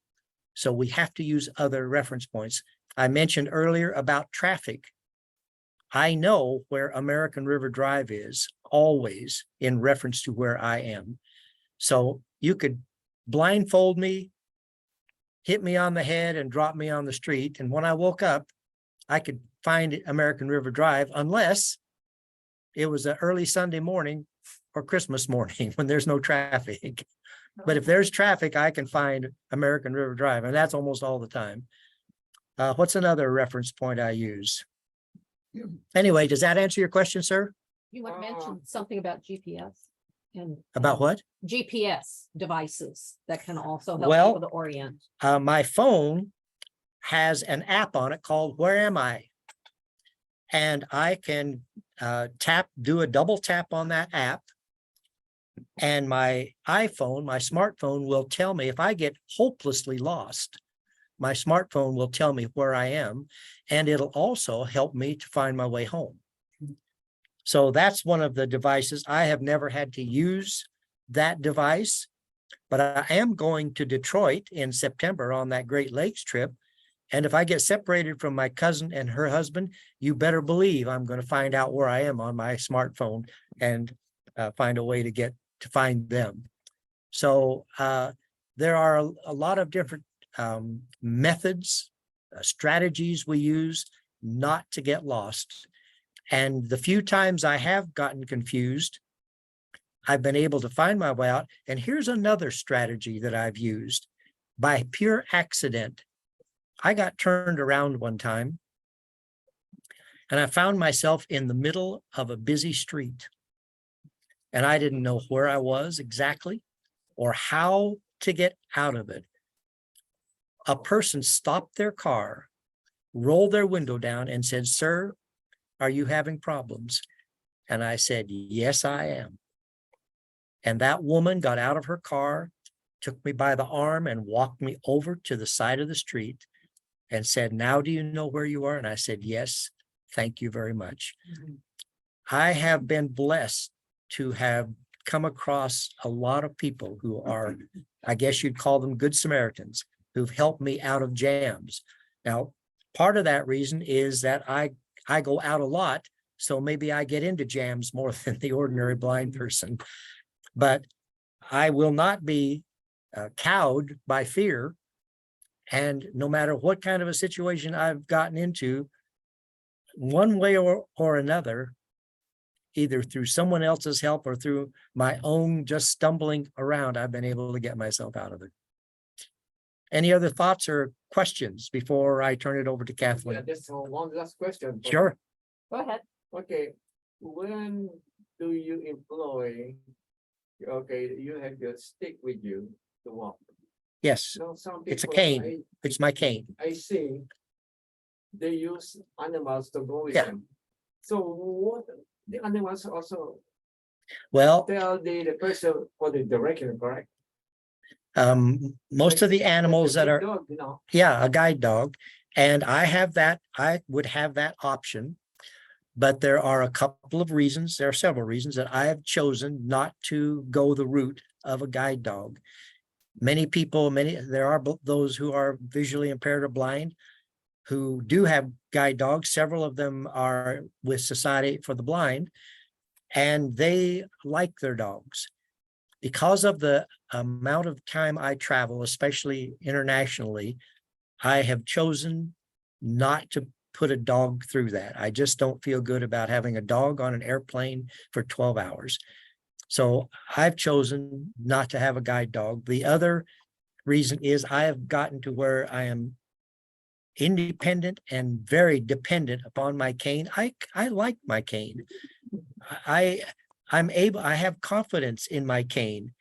So we have to use other reference points. I mentioned earlier about traffic. I know where American River Drive is always in reference to where I am. So you could blindfold me, hit me on the head and drop me on the street. And when I woke up, I could find American River Drive unless it was an early Sunday morning or Christmas morning when there's no traffic. But if there's traffic, I can find American River Drive, and that's almost all the time. What's another reference point I use? Anyway, does that answer your question, sir? You want to mention something about GPS and. About what? GPS devices that can also help Well, people to orient. My phone has an app on it called Where Am I? And I can do a double tap on that app. And my iPhone, my smartphone will tell me if I get hopelessly lost, my smartphone will tell me where I am, and it'll also help me to find my way home. So that's one of the devices. I have never had to use that device, but I am going to Detroit in September on that Great Lakes trip. And if I get separated from my cousin and her husband, you better believe I'm going to find out where I am on my smartphone and find a way to find them. So there are a lot of different methods, strategies we use not to get lost. And the few times I have gotten confused, I've been able to find my way out. And here's another strategy that I've used. By pure accident, I got turned around one time and I found myself in the middle of a busy street. And I didn't know where I was exactly or how to get out of it. A person stopped their car, rolled their window down and said, "Sir, are you having problems?" And I said, "Yes, I am." And that woman got out of her car, took me by the arm and walked me over to the side of the street and said, "Now do you know where you are?" And I said, "Yes, thank you very much." I have been blessed to have come across a lot of people who are, I guess you'd call them good Samaritans, who've helped me out of jams. Now, part of that reason is that I go out a lot, so maybe I get into jams more than the ordinary blind person. But I will not be cowed by fear. And no matter what kind of a situation I've gotten into, one way or another, either through someone else's help or through my own just stumbling around, I've been able to get myself out of it. Any other thoughts or questions before I turn it over to Yeah, Kathleen? just one last question. Sure. Go ahead. Okay, when do you employ, okay, you have your stick with you to walk? Yes, So some it's a people, cane. It's my cane. I see they use animals to go with Yeah. them. So what, the animals also Well, tell the person for the direction, correct? most of the Like animals a that big are, dog, you know, yeah, a guide dog. And I would have that option. But there are a couple of reasons, there are several reasons that I have chosen not to go the route of a guide dog. Many people, there are those who are visually impaired or blind who do have guide dogs. Several of them are with Society for the Blind, and they like their dogs. Because of the amount of time I travel, especially internationally, I have chosen not to put a dog through that. I just don't feel good about having a dog on an airplane for 12 hours. So I've chosen not to have a guide dog. The other reason is I have gotten to where I am independent and very dependent upon my cane. I like my cane. I have confidence in my cane,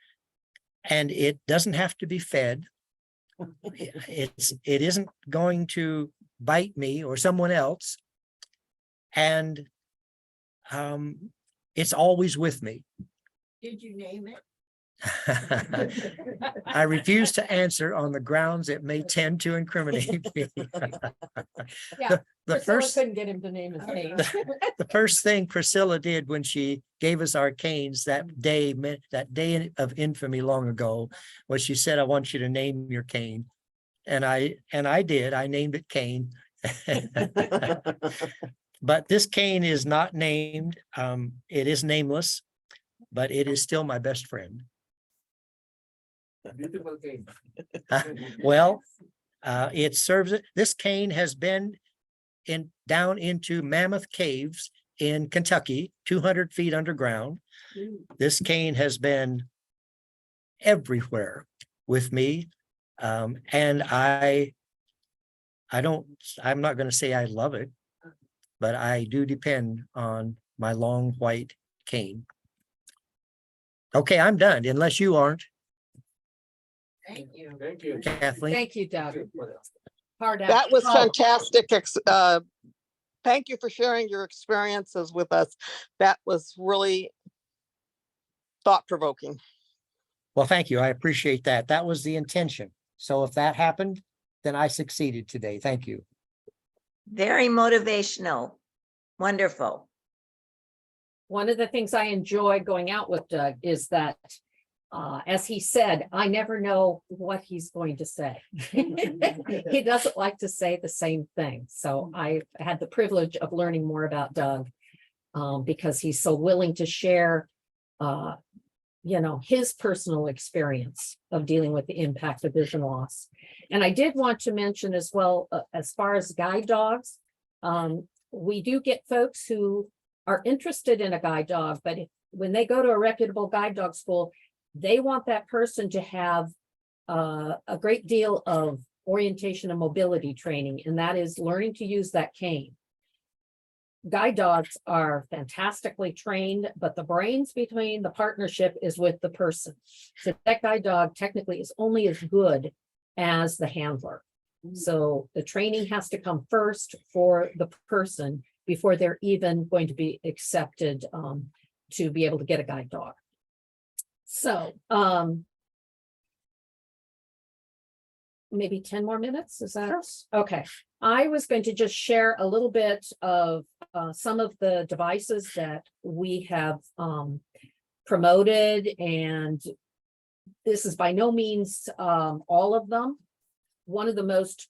and it doesn't have to be fed. It isn't going to bite me or someone else. And it's always with me. Did you name it? I refuse to answer on the grounds it may tend to incriminate me. Yeah, The Priscilla first, couldn't get him to name his name. the first thing Priscilla did when she gave us our canes that day, of infamy long ago, was she said, "I want you to name your cane." And I did. I named it Cane. But this cane is not named. It is nameless, but it is still my best friend. Beautiful game. Well, it serves it. This cane has been down into Mammoth Caves in Kentucky, 200 feet underground. This cane has been everywhere with me. And I'm not going to say I love it, but I do depend on my long white cane. Okay, I'm done, unless you aren't, Thank you. Thank you. Kathleen. Thank you, Doug. Hard That was act. fantastic. Thank you for sharing your experiences with us. That was really thought-provoking. Well, thank you. I appreciate that. That was the intention. So if that happened, then I succeeded today. Thank you. Very motivational. Wonderful. One of the things I enjoy going out with Doug is that, as he said, I never know what he's going to say. He doesn't like to say the same thing. So I had the privilege of learning more about Doug because he's so willing to share, his personal experience of dealing with the impact of vision loss. And I did want to mention as well, as far as guide dogs, we do get folks who are interested in a guide dog, but when they go to a reputable guide dog school, they want that person to have a great deal of orientation and mobility training, and that is learning to use that cane. Guide dogs are fantastically trained, but the brains between the partnership is with the person. So that guide dog technically is only as good as the handler. So the training has to come first for the person before they're even going to be accepted to be able to get a guide dog. So maybe 10 more minutes, is that? Okay. I was going to just share a little bit of some of the devices that we have promoted, and this is by no means all of them. One of the most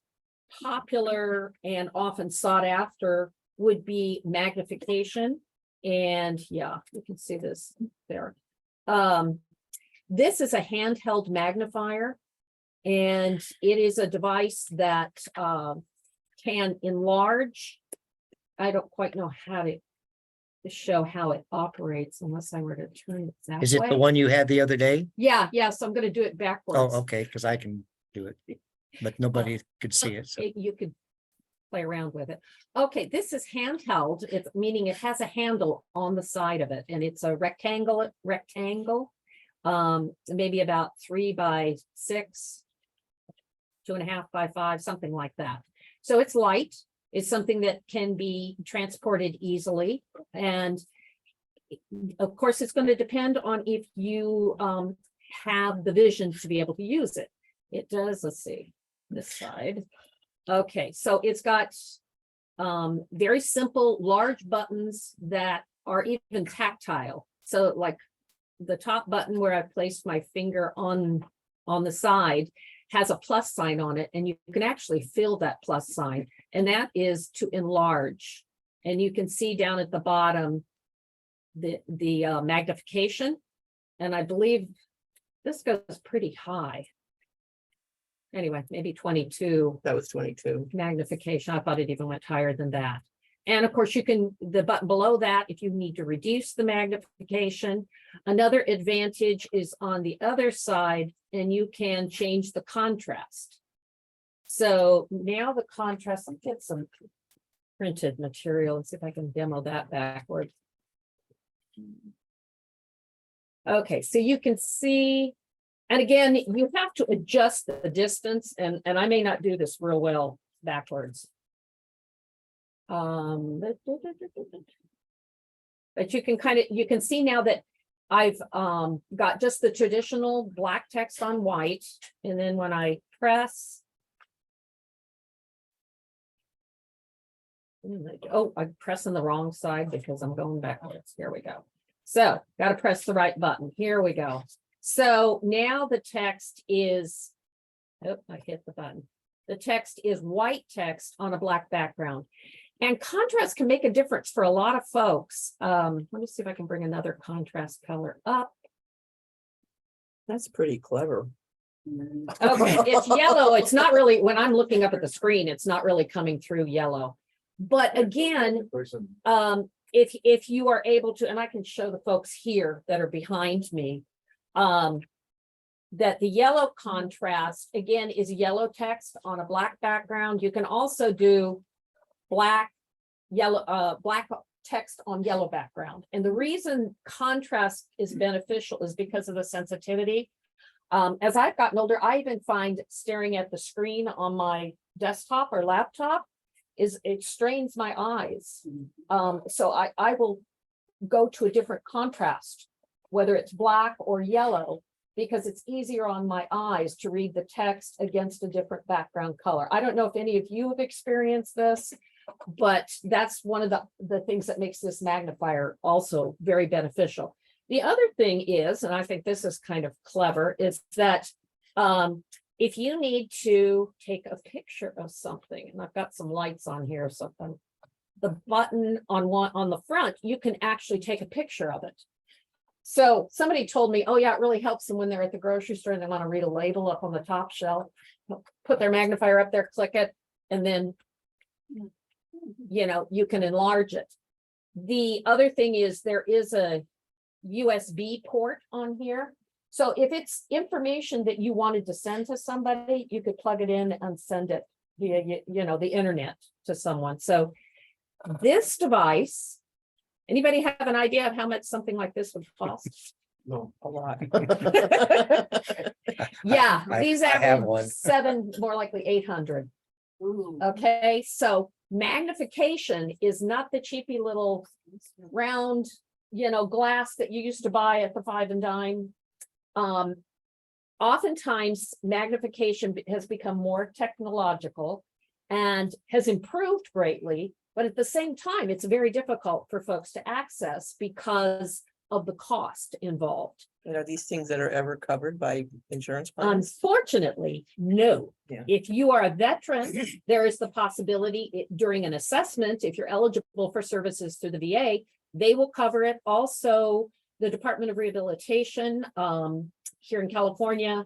popular and often sought after would be magnification. And yeah, you can see this there. This is a handheld magnifier, and it is a device that can enlarge. I don't quite know how to show how it operates unless I were to turn it that way. Is it the one you had the other day? Yeah, so I'm going to do it backwards. Oh, okay, because I can do it, but nobody could see it. So. You could play around with it. Okay, this is handheld. It's meaning it has a handle on the side of it, and it's a rectangle, maybe about 3 by 6, 2.5 by 5, something like that. So it's light. It's something that can be transported easily. And of course, it's going to depend on if you have the vision to be able to use it. It does, let's see, this side. Okay, so it's got very simple, large buttons that are even tactile. So like the top button where I placed my finger on the side has a plus sign on it, and you can actually feel that plus sign, and that is to enlarge. And you can see down at the bottom the magnification, and I believe this goes pretty high. Anyway, maybe 22. That was 22. Magnification. I thought it even went higher than that. And of course, you can, the button below that, if you need to reduce the magnification. Another advantage is on the other side, and you can change the contrast. So now the contrast, I'll get some printed material and see if I can demo that backwards. Okay, so you can see, and again, you have to adjust the distance, and I may not do this real well backwards. But you can you can see now that I've got just the traditional black text on white, and then when I press. Oh, I'm pressing the wrong side because I'm going backwards. Here we go. So got to press the right button. Here we go. So now the text is, oh, I hit the button. The text is white text on a black background. And contrast can make a difference for a lot of folks. Let me see if I can bring another contrast color up. That's pretty clever. Okay, it's yellow. It's not really, when I'm looking up at the screen, it's not really coming through yellow. But again, Person. if you are able to, and I can show the folks here that are behind me, that the yellow contrast, again, is yellow text on a black background. You can also do black, yellow, black text on yellow background. And the reason contrast is beneficial is because of the sensitivity. As I've gotten older, I even find staring at the screen on my desktop or laptop it strains my eyes. So I will go to a different contrast, whether it's black or yellow, because it's easier on my eyes to read the text against a different background color. I don't know if any of you have experienced this, but that's one of the things that makes this magnifier also very beneficial. The other thing is, and I think this is kind of clever, is that if you need to take a picture of something, and I've got some lights on here or something, the button on the front, you can actually take a picture of it. So somebody told me, oh yeah, it really helps them when they're at the grocery store and they want to read a label up on the top shelf, put their magnifier up there, click it, and then, you know, you can enlarge it. The other thing is there is a USB port on here. So if it's information that you wanted to send to somebody, you could plug it in and send it via, you know, the internet to someone. So this device, anybody have an idea of how much something like this would cost? No. A lot. Yeah, these I have average one. 7, more likely 800. Okay, so magnification is not the cheapy little round, you know, glass that you used to buy at the 5 and dime. Oftentimes magnification has become more technological and has improved greatly, but at the same time, it's very difficult for folks to access because of the cost involved. And are these things that are ever covered by insurance plans? Unfortunately, no. Yeah. If you are a veteran, there is the possibility during an assessment, if you're eligible for services through the VA, they will cover it. Also, the Department of Rehabilitation here in California,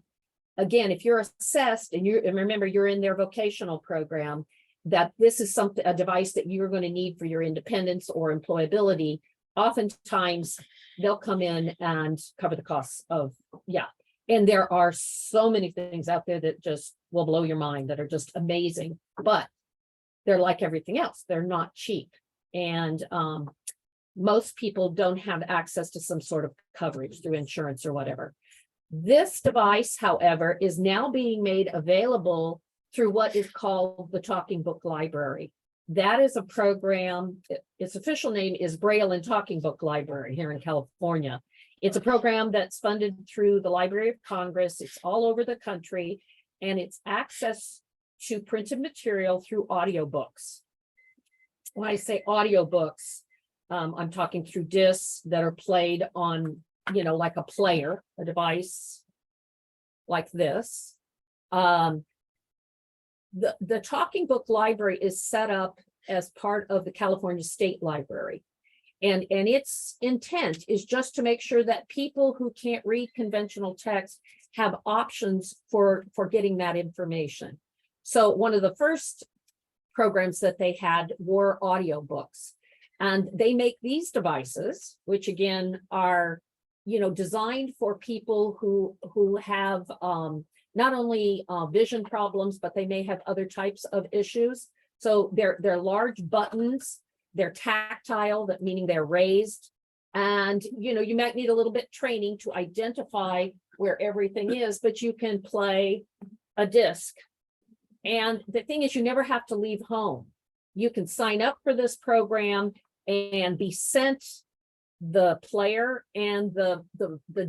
again, if you're assessed and remember you're in their vocational program, that this is a device that you're going to need for your independence or employability, oftentimes they'll come in and cover the costs of, yeah. And there are so many things out there that just will blow your mind that are just amazing, but they're like everything else. They're not cheap. And most people don't have access to some sort of coverage through insurance or whatever. This device, however, is now being made available through what is called the Talking Book Library. That is a program, its official name is Braille and Talking Book Library here in California. It's a program that's funded through the Library of Congress. It's all over the country, and it's access to printed material through audiobooks. When I say audiobooks, I'm talking through discs that are played on, you know, like a player, a device like this. The Talking Book Library is set up as part of the California State Library. And its intent is just to make sure that people who can't read conventional text have options for getting that information. So one of the first programs that they had were audiobooks. And they make these devices, which again are, you know, designed for people who have not only vision problems, but they may have other types of issues. So they're large buttons, they're tactile, that meaning they're raised. And, you know, you might need a little bit training to identify where everything is, but you can play a disc. And the thing is, you never have to leave home. You can sign up for this program and be sent the player and the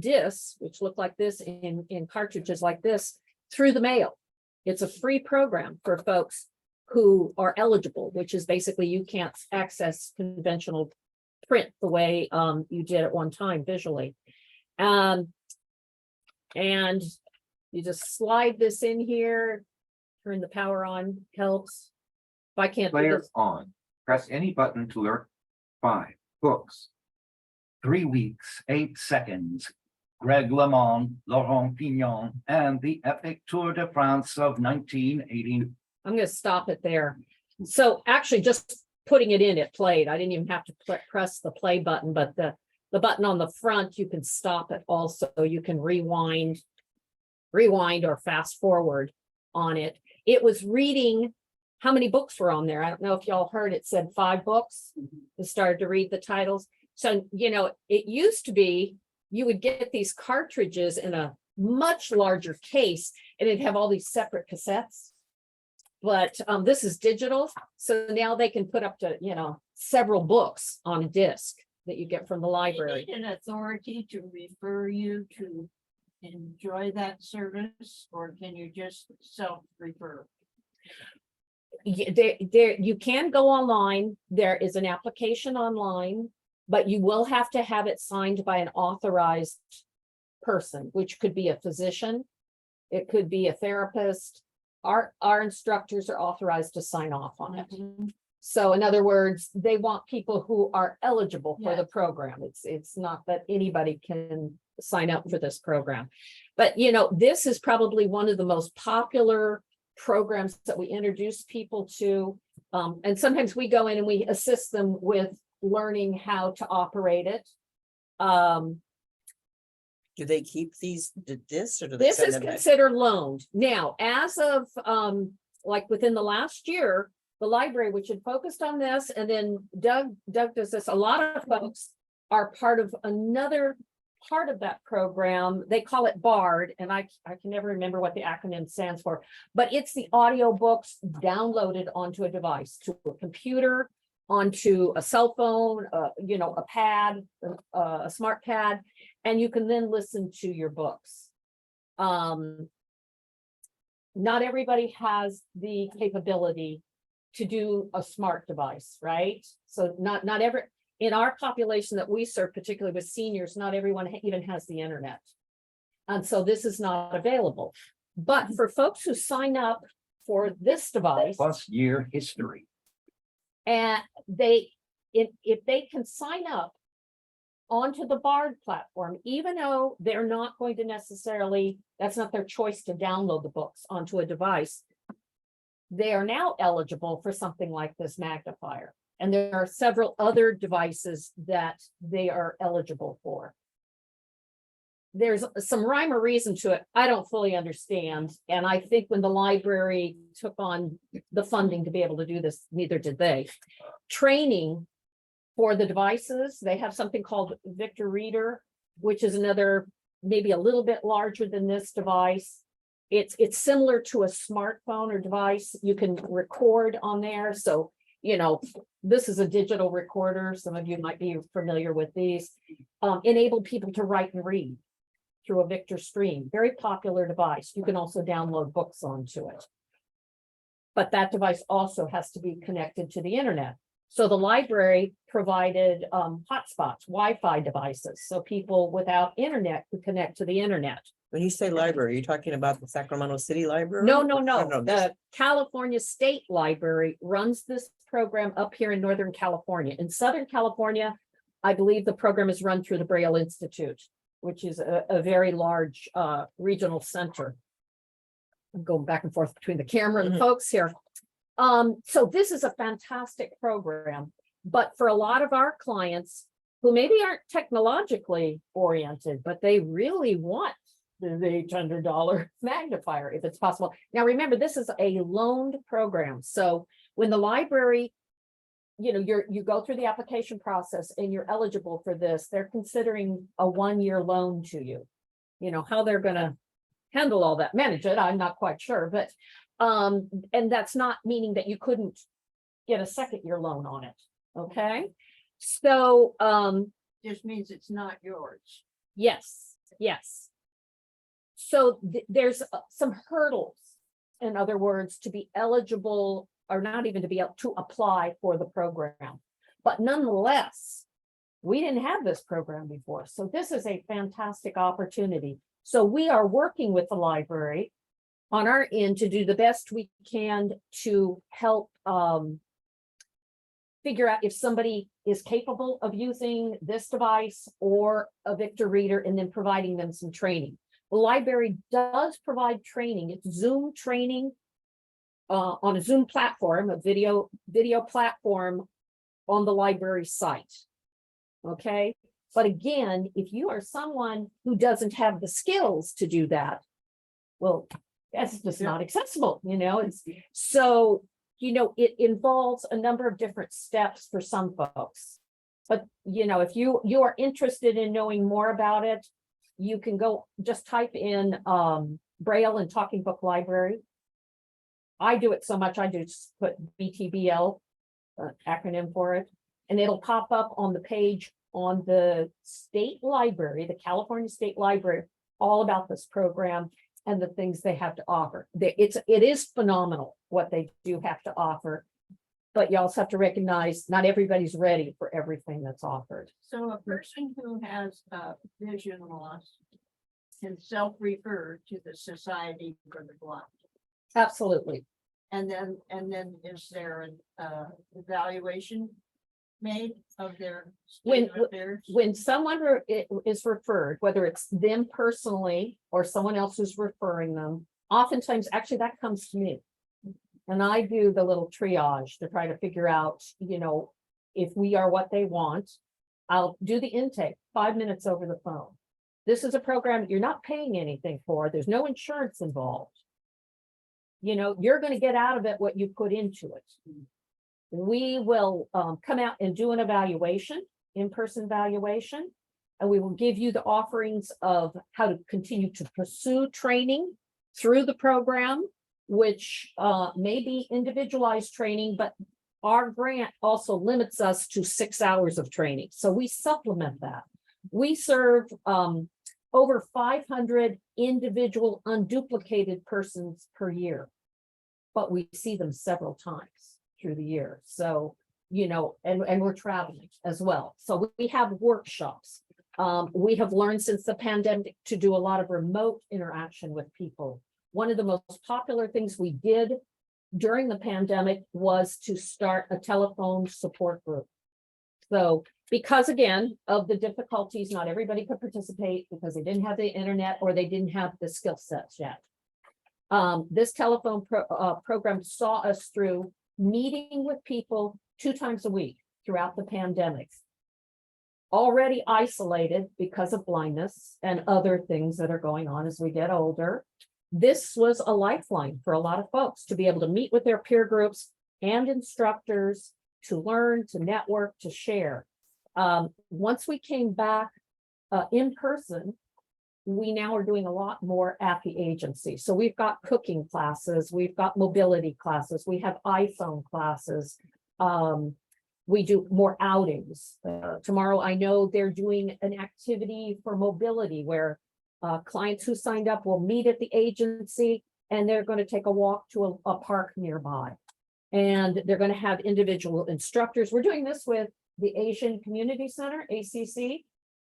discs, which look like this in cartridges like this, through the mail. It's a free program for folks who are eligible, which is basically you can't access conventional print the way you did at one time visually. And you just slide this in here, turn the power on, helps. If I can't do Player this, on. Press any button to learn. 5. Books. 3 weeks, 8 seconds. Greg LeMond, Laurent Fignon, and the epic Tour de France of 1980. I'm going to stop it there. So actually just putting it in, it played. I didn't even have to press the play button, but the button on the front, you can stop it also. You can rewind or fast forward on it. It was reading how many books were on there. I don't know if y'all heard, it said 5 books. It started to read the titles. So, you know, it used to be you would get these cartridges in a much larger case and it'd have all these separate cassettes. But this is digital. So now they can put up to, you know, several books on a disc that you get from the Do you library. need an authority to refer you to enjoy that service, or can you just self-refer? You can go online. There is an application online, but you will have to have it signed by an authorized person, which could be a physician. It could be a therapist. Our instructors are authorized to sign off on it. So in other words, they want people who are eligible for the program. It's not that anybody can sign up for this program. But you know, this is probably one of the most popular programs that we introduce people to. And sometimes we go in and we assist them with learning how to operate it. Do they keep these discs or do they This send is them back? considered loaned. Now, as of like within the last year, the library, which had focused on this, and then Doug does this, a lot of folks are part of another part of that program. They call it BARD, and I can never remember what the acronym stands for, but it's the audio books downloaded onto a device, to a computer, onto a cell phone, you know, a pad, a smart pad, and you can then listen to your books. Not everybody has the capability to do a smart device, right? So not every, in our population that we serve, particularly with seniors, not everyone even has the internet. And so this is not available. But for folks who sign up for this device, Plus year history. and if they can sign up onto the BARD platform, even though they're not going to necessarily, that's not their choice to download the books onto a device, they are now eligible for something like this magnifier. And there are several other devices that they are eligible for. There's some rhyme or reason to it. I don't fully understand. And I think when the library took on the funding to be able to do this, neither did they. Training for the devices, they have something called Victor Reader, which is another, maybe a little bit larger than this device. It's similar to a smartphone or device. You can record on there. So, you know, this is a digital recorder. Some of you might be familiar with these. Enable people to write and read through a Victor Stream. Very popular device. You can also download books onto it. But that device also has to be connected to the internet. So the library provided hotspots, Wi-Fi devices, so people without internet could connect to the internet. When you say library, are you talking about the Sacramento City Library? No. this- The California State Library runs this program up here in Northern California. In Southern California, I believe the program is run through the Braille Institute, which is a very large regional center. I'm going back and forth between the camera and the folks here. So this is a fantastic program, but for a lot of our clients who maybe aren't technologically oriented, but they really want the $800 magnifier if it's possible. Now, remember, this is a loaned program. So when the library, you know, you go through the application process and you're eligible for this, they're considering a 1-year loan to you. You know, how they're going to handle all that, manage it, I'm not quite sure, but and that's not meaning that you couldn't get a 2nd-year loan on it. Okay. So just means it's not yours. Yes, yes. So there's some hurdles, in other words, to be eligible or not even to be able to apply for the program. But nonetheless, we didn't have this program before. So this is a fantastic opportunity. So we are working with the library on our end to do the best we can to help figure out if somebody is capable of using this device or a Victor reader, and then providing them some training. The library does provide training. It's Zoom training on a Zoom platform, a video platform on the library site. Okay, but again, if you are someone who doesn't have the skills to do that, well, that's just not accessible, you know. It's so, you know, it involves a number of different steps for some folks. But, you know, if you are interested in knowing more about it, you can go just type in Braille and Talking Book Library. I do it so much, I just put BTBL, acronym for it, and it'll pop up on the page on the state library, the California State Library, all about this program and the things they have to offer. It is phenomenal what they do have to offer, but you also have to recognize not everybody's ready for everything that's offered. So a person who has vision loss can self-refer to the Society for the Blind. Absolutely. And then is there an evaluation made of their state of affairs? When someone is referred, whether it's them personally or someone else who's referring them, oftentimes actually that comes to me. And I do the little triage to try to figure out, you know, if we are what they want. I'll do the intake 5 minutes over the phone. This is a program you're not paying anything for. There's no insurance involved. You know, you're going to get out of it what you put into it. We will come out and do an evaluation, in-person evaluation, and we will give you the offerings of how to continue to pursue training through the program, which may be individualized training, but our grant also limits us to 6 hours of training. So we supplement that. We serve over 500 individual unduplicated persons per year, but we see them several times through the year. So, you know, and we're traveling as well. So we have workshops. We have learned since the pandemic to do a lot of remote interaction with people. One of the most popular things we did during the pandemic was to start a telephone support group. So because again, of the difficulties, not everybody could participate because they didn't have the internet or they didn't have the skill sets yet. This telephone program saw us through meeting with people 2 times a week throughout the pandemic. Already isolated because of blindness and other things that are going on as we get older. This was a lifeline for a lot of folks to be able to meet with their peer groups and instructors, to learn, to network, to share. Once we came back in person, we now are doing a lot more at the agency. So we've got cooking classes, we've got mobility classes, we have iPhone classes. We do more outings. Tomorrow, I know they're doing an activity for mobility where clients who signed up will meet at the agency and they're going to take a walk to a park nearby. And they're going to have individual instructors. We're doing this with the Asian Community Center, ACC,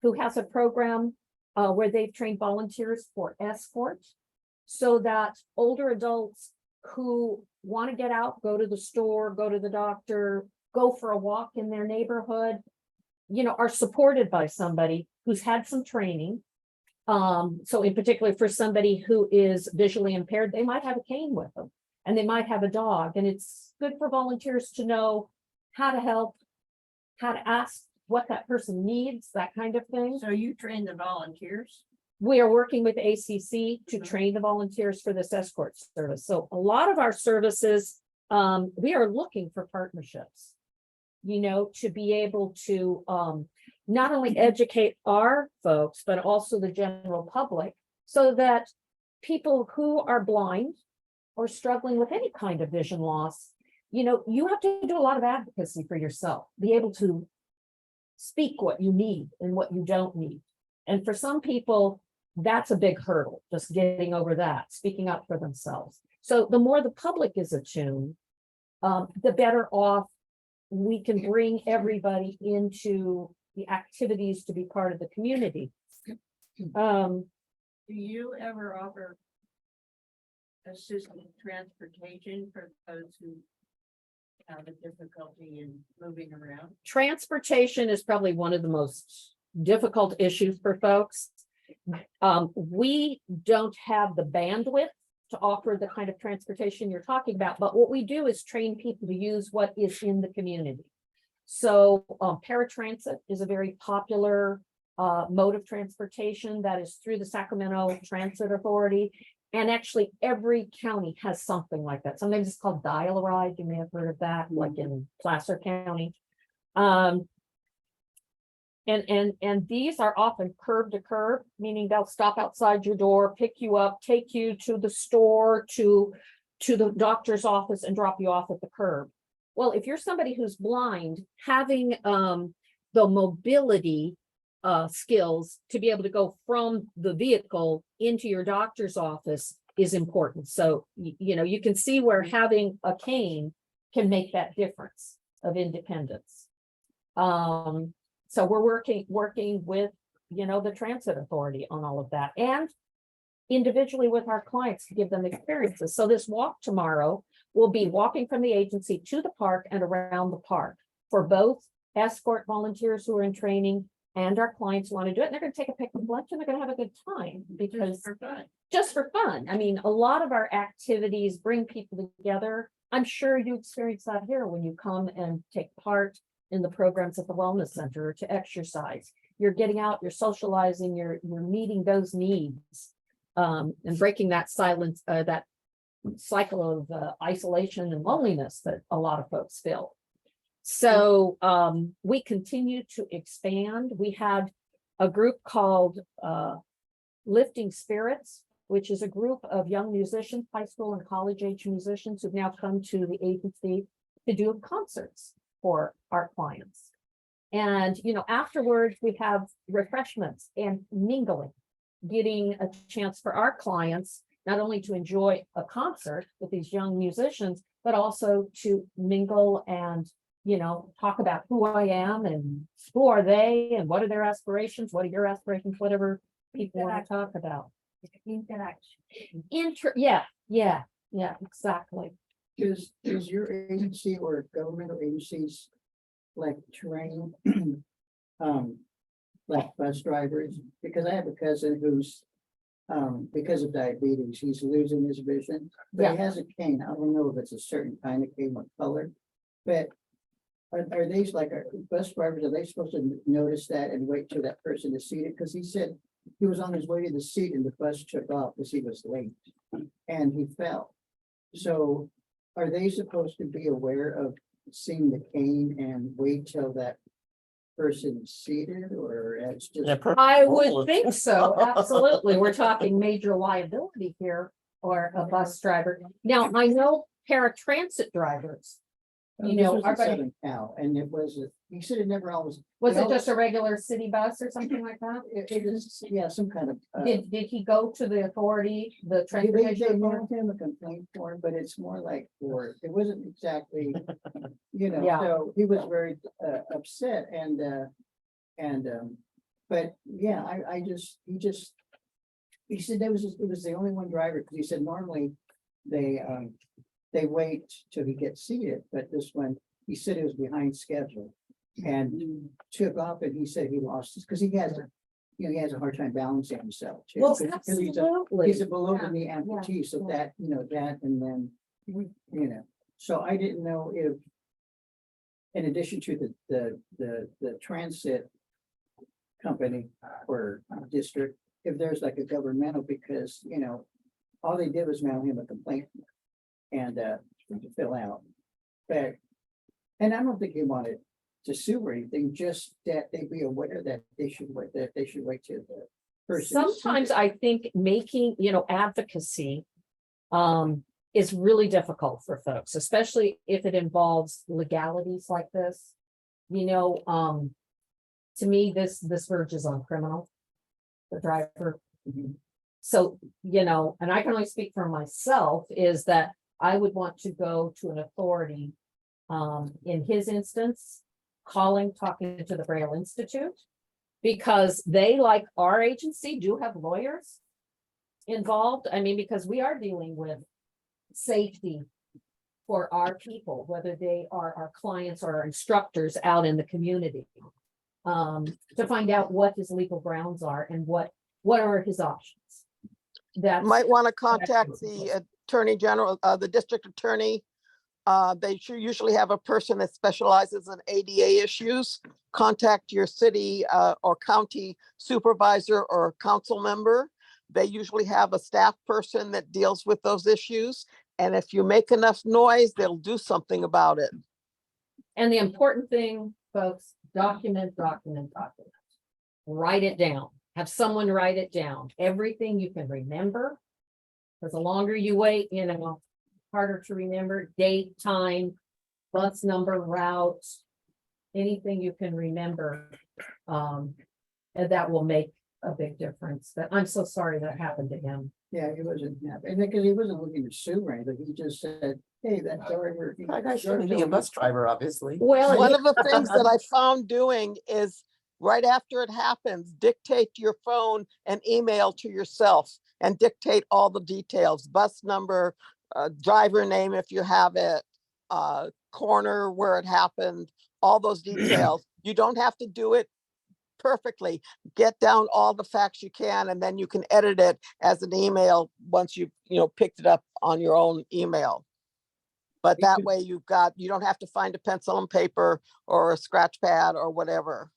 who has a program where they've trained volunteers for escort, so that older adults who want to get out, go to the store, go to the doctor, go for a walk in their neighborhood, you know, are supported by somebody who's had some training. So in particular for somebody who is visually impaired, they might have a cane with them and they might have a dog, and it's good for volunteers to know how to help, how to ask what that person needs, that kind of thing. So you train the volunteers? We are working with ACC to train the volunteers for this escort service. So a lot of our services, we are looking for partnerships, you know, to be able to not only educate our folks, but also the general public, so that people who are blind or struggling with any kind of vision loss, you know, you have to do a lot of advocacy for yourself, be able to speak what you need and what you don't need. And for some people, that's a big hurdle, just getting over that, speaking up for themselves. So the more the public is attuned, the better off we can bring everybody into the activities to be part of the community. Do you ever offer assisted transportation for those who have a difficulty in moving around? Transportation is probably one of the most difficult issues for folks. We don't have the bandwidth to offer the kind of transportation you're talking about, but what we do is train people to use what is in the community. So paratransit is a very popular mode of transportation that is through the Sacramento Transit Authority. And actually every county has something like that. Sometimes it's called Dial-A-Ride. You may have heard of that, like in Placer County. And these are often curb to curb, meaning they'll stop outside your door, pick you up, take you to the store, to the doctor's office and drop you off at the curb. Well, if you're somebody who's blind, having the mobility skills to be able to go from the vehicle into your doctor's office is important. So, you know, you can see where having a cane can make that difference of independence. So we're working with, you know, the transit authority on all of that, and individually with our clients to give them experiences. So this walk tomorrow will be walking from the agency to the park and around the park for both escort volunteers who are in training and our clients who want to do it. And they're going to take a picnic lunch and they're going to have a good time because just for fun. I mean, a lot of our activities bring people together. I'm sure you experience that here when you come and take part in the programs at the Wellness Center or to exercise. You're getting out, you're socializing, you're meeting those needs, and breaking that silence, that cycle of isolation and loneliness that a lot of folks feel. So we continue to expand. We had a group called Lifting Spirits, which is a group of young musicians, high school and college age musicians who've now come to the agency to do concerts for our clients. And, you know, afterwards we have refreshments and mingling, getting a chance for our clients not only to enjoy a concert with these young musicians, but also to mingle and, you know, talk about who I am and who are they and what are their aspirations, what are your aspirations, whatever people want to talk about. Interaction. Yeah, exactly. Is your agency or governmental agencies like train like bus drivers? Because I have a cousin who's because of diabetes, he's losing his vision, but he has a cane. I don't know if it's a certain kind of cane, what color, but are these like bus drivers, are they supposed to notice that and wait till that person is seated? Because he said he was on his way to the seat and the bus took off because he was late and he fell. So are they supposed to be aware of seeing the cane and wait till that person is seated, or it's just? I would think so, absolutely. We're talking major liability here or a bus driver. Now, I know paratransit drivers, you know, are Southern Cal, and it was, he said it never always. was it just a regular city bus or something like that? It is, yeah, some kind of. Did he go to the authority, the They transportation? mailed him a complaint form, but it's more like for, it wasn't exactly, you know, Yeah. so he was very upset and, but yeah, he said it was the only one driver, because he said normally they wait till he gets seated, but this one, he said it was behind schedule and took off, and he said he lost this, because he has a hard time balancing himself too. Well, 'cause absolutely. He's a below the knee amputee, so yeah. that, you know, that, and then, you know, so I didn't know if, in addition to the transit company or district, if there's like a governmental, because, you know, all they did was mail him a complaint and to fill out. But, and I don't think he wanted to sue or anything, just that they be aware that they should wait, till the person. is Sometimes seated. I think making, you know, advocacy is really difficult for folks, especially if it involves legalities like this. You know, to me, this verges on criminal. The driver. So, you know, and I can only speak for myself, is that I would want to go to an authority. In his instance, talking to the Braille Institute. Because they, like our agency, do have lawyers involved. I mean, because we are dealing with safety for our people, whether they are our clients or our instructors out in the community. To find out what his legal grounds are and what are his options. That's Might want to contact the Attorney General, the District Attorney. They usually have a person that specializes in ADA issues. Contact your city or county supervisor or council member. They usually have a staff person that deals with those issues. And if you make enough noise, they'll do something about it. And the important thing, folks, document. Write it down. Have someone write it down. Everything you can remember. Because the longer you wait, you know, harder to remember. Date, time, bus number, route, anything you can remember. And that will make a big difference. But I'm so sorry that happened to him. Yeah, he wasn't happy, and because he wasn't looking to sue or anything, he just said, hey, that driver. That guy shouldn't be a bus driver, obviously. Well, One of the things that I found doing is right after it happens, dictate to your phone and email to yourself and dictate all the details, bus number, driver name if you have it, corner where it happened, all those details. You don't have to do it perfectly. Get down all the facts you can, and then you can edit it as an email once you picked it up on your own email. But that way you don't have to find a pencil and paper or a scratch pad or whatever.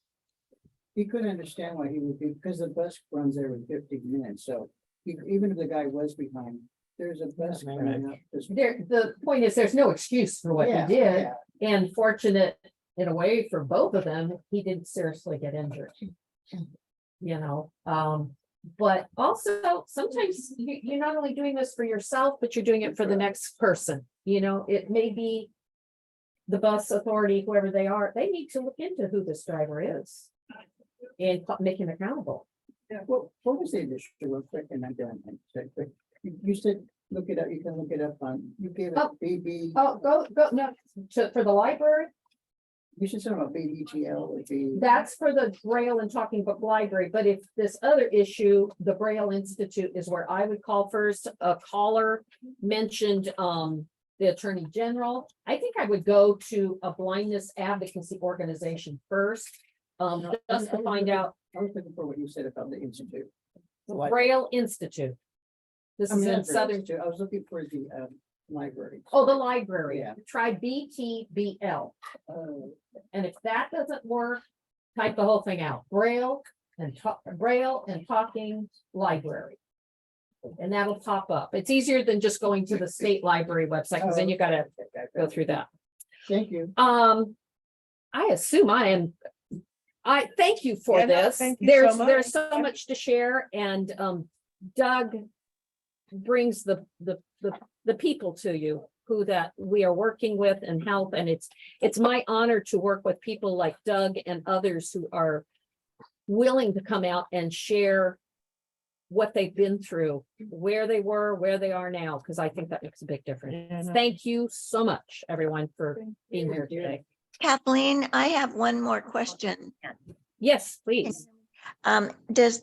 He couldn't understand why he would be, because the bus runs every 15 minutes, so even if the guy was behind, there's a bus coming up. the point is, there's no excuse for what he Yeah, did. yeah. And fortunate in a way for both of them, he didn't seriously get injured. You know, but also sometimes you're not only doing this for yourself, but you're doing it for the next person. You know, it may be the bus authority, whoever they are, they need to look into who this driver is and make him accountable. Yeah, well, what was the issue real quick, and I'm done. You said, look it up, you can look it up on, you gave it Oh. BB, Oh, go, no, for the library. you said something about BDGL would be. That's for the Braille and Talking Book Library, but if this other issue, the Braille Institute is where I would call first. A caller mentioned the Attorney General. I think I would go to a blindness advocacy organization first. Just to find out. I was looking for what you said about the institute. Braille Institute. This is in Southern, I was looking for the library. oh, the library. Yeah. Try BTBL. Oh, And if that doesn't work, type the whole thing out, Braille and Talking Library. And that'll pop up. It's easier than just going to the state library website, because then you gotta go through that. thank you. I assume I thank you for Yeah, no, this. thank you so There's much. so much to share, and Doug brings the people to you who that we are working with and help. And it's my honor to work with people like Doug and others who are willing to come out and share what they've been through, where they were, where they are now, because I think that makes a big difference. Yeah, no. Thank you so much, everyone, for being here today. Kathleen, I have one more question. Yes, please. Does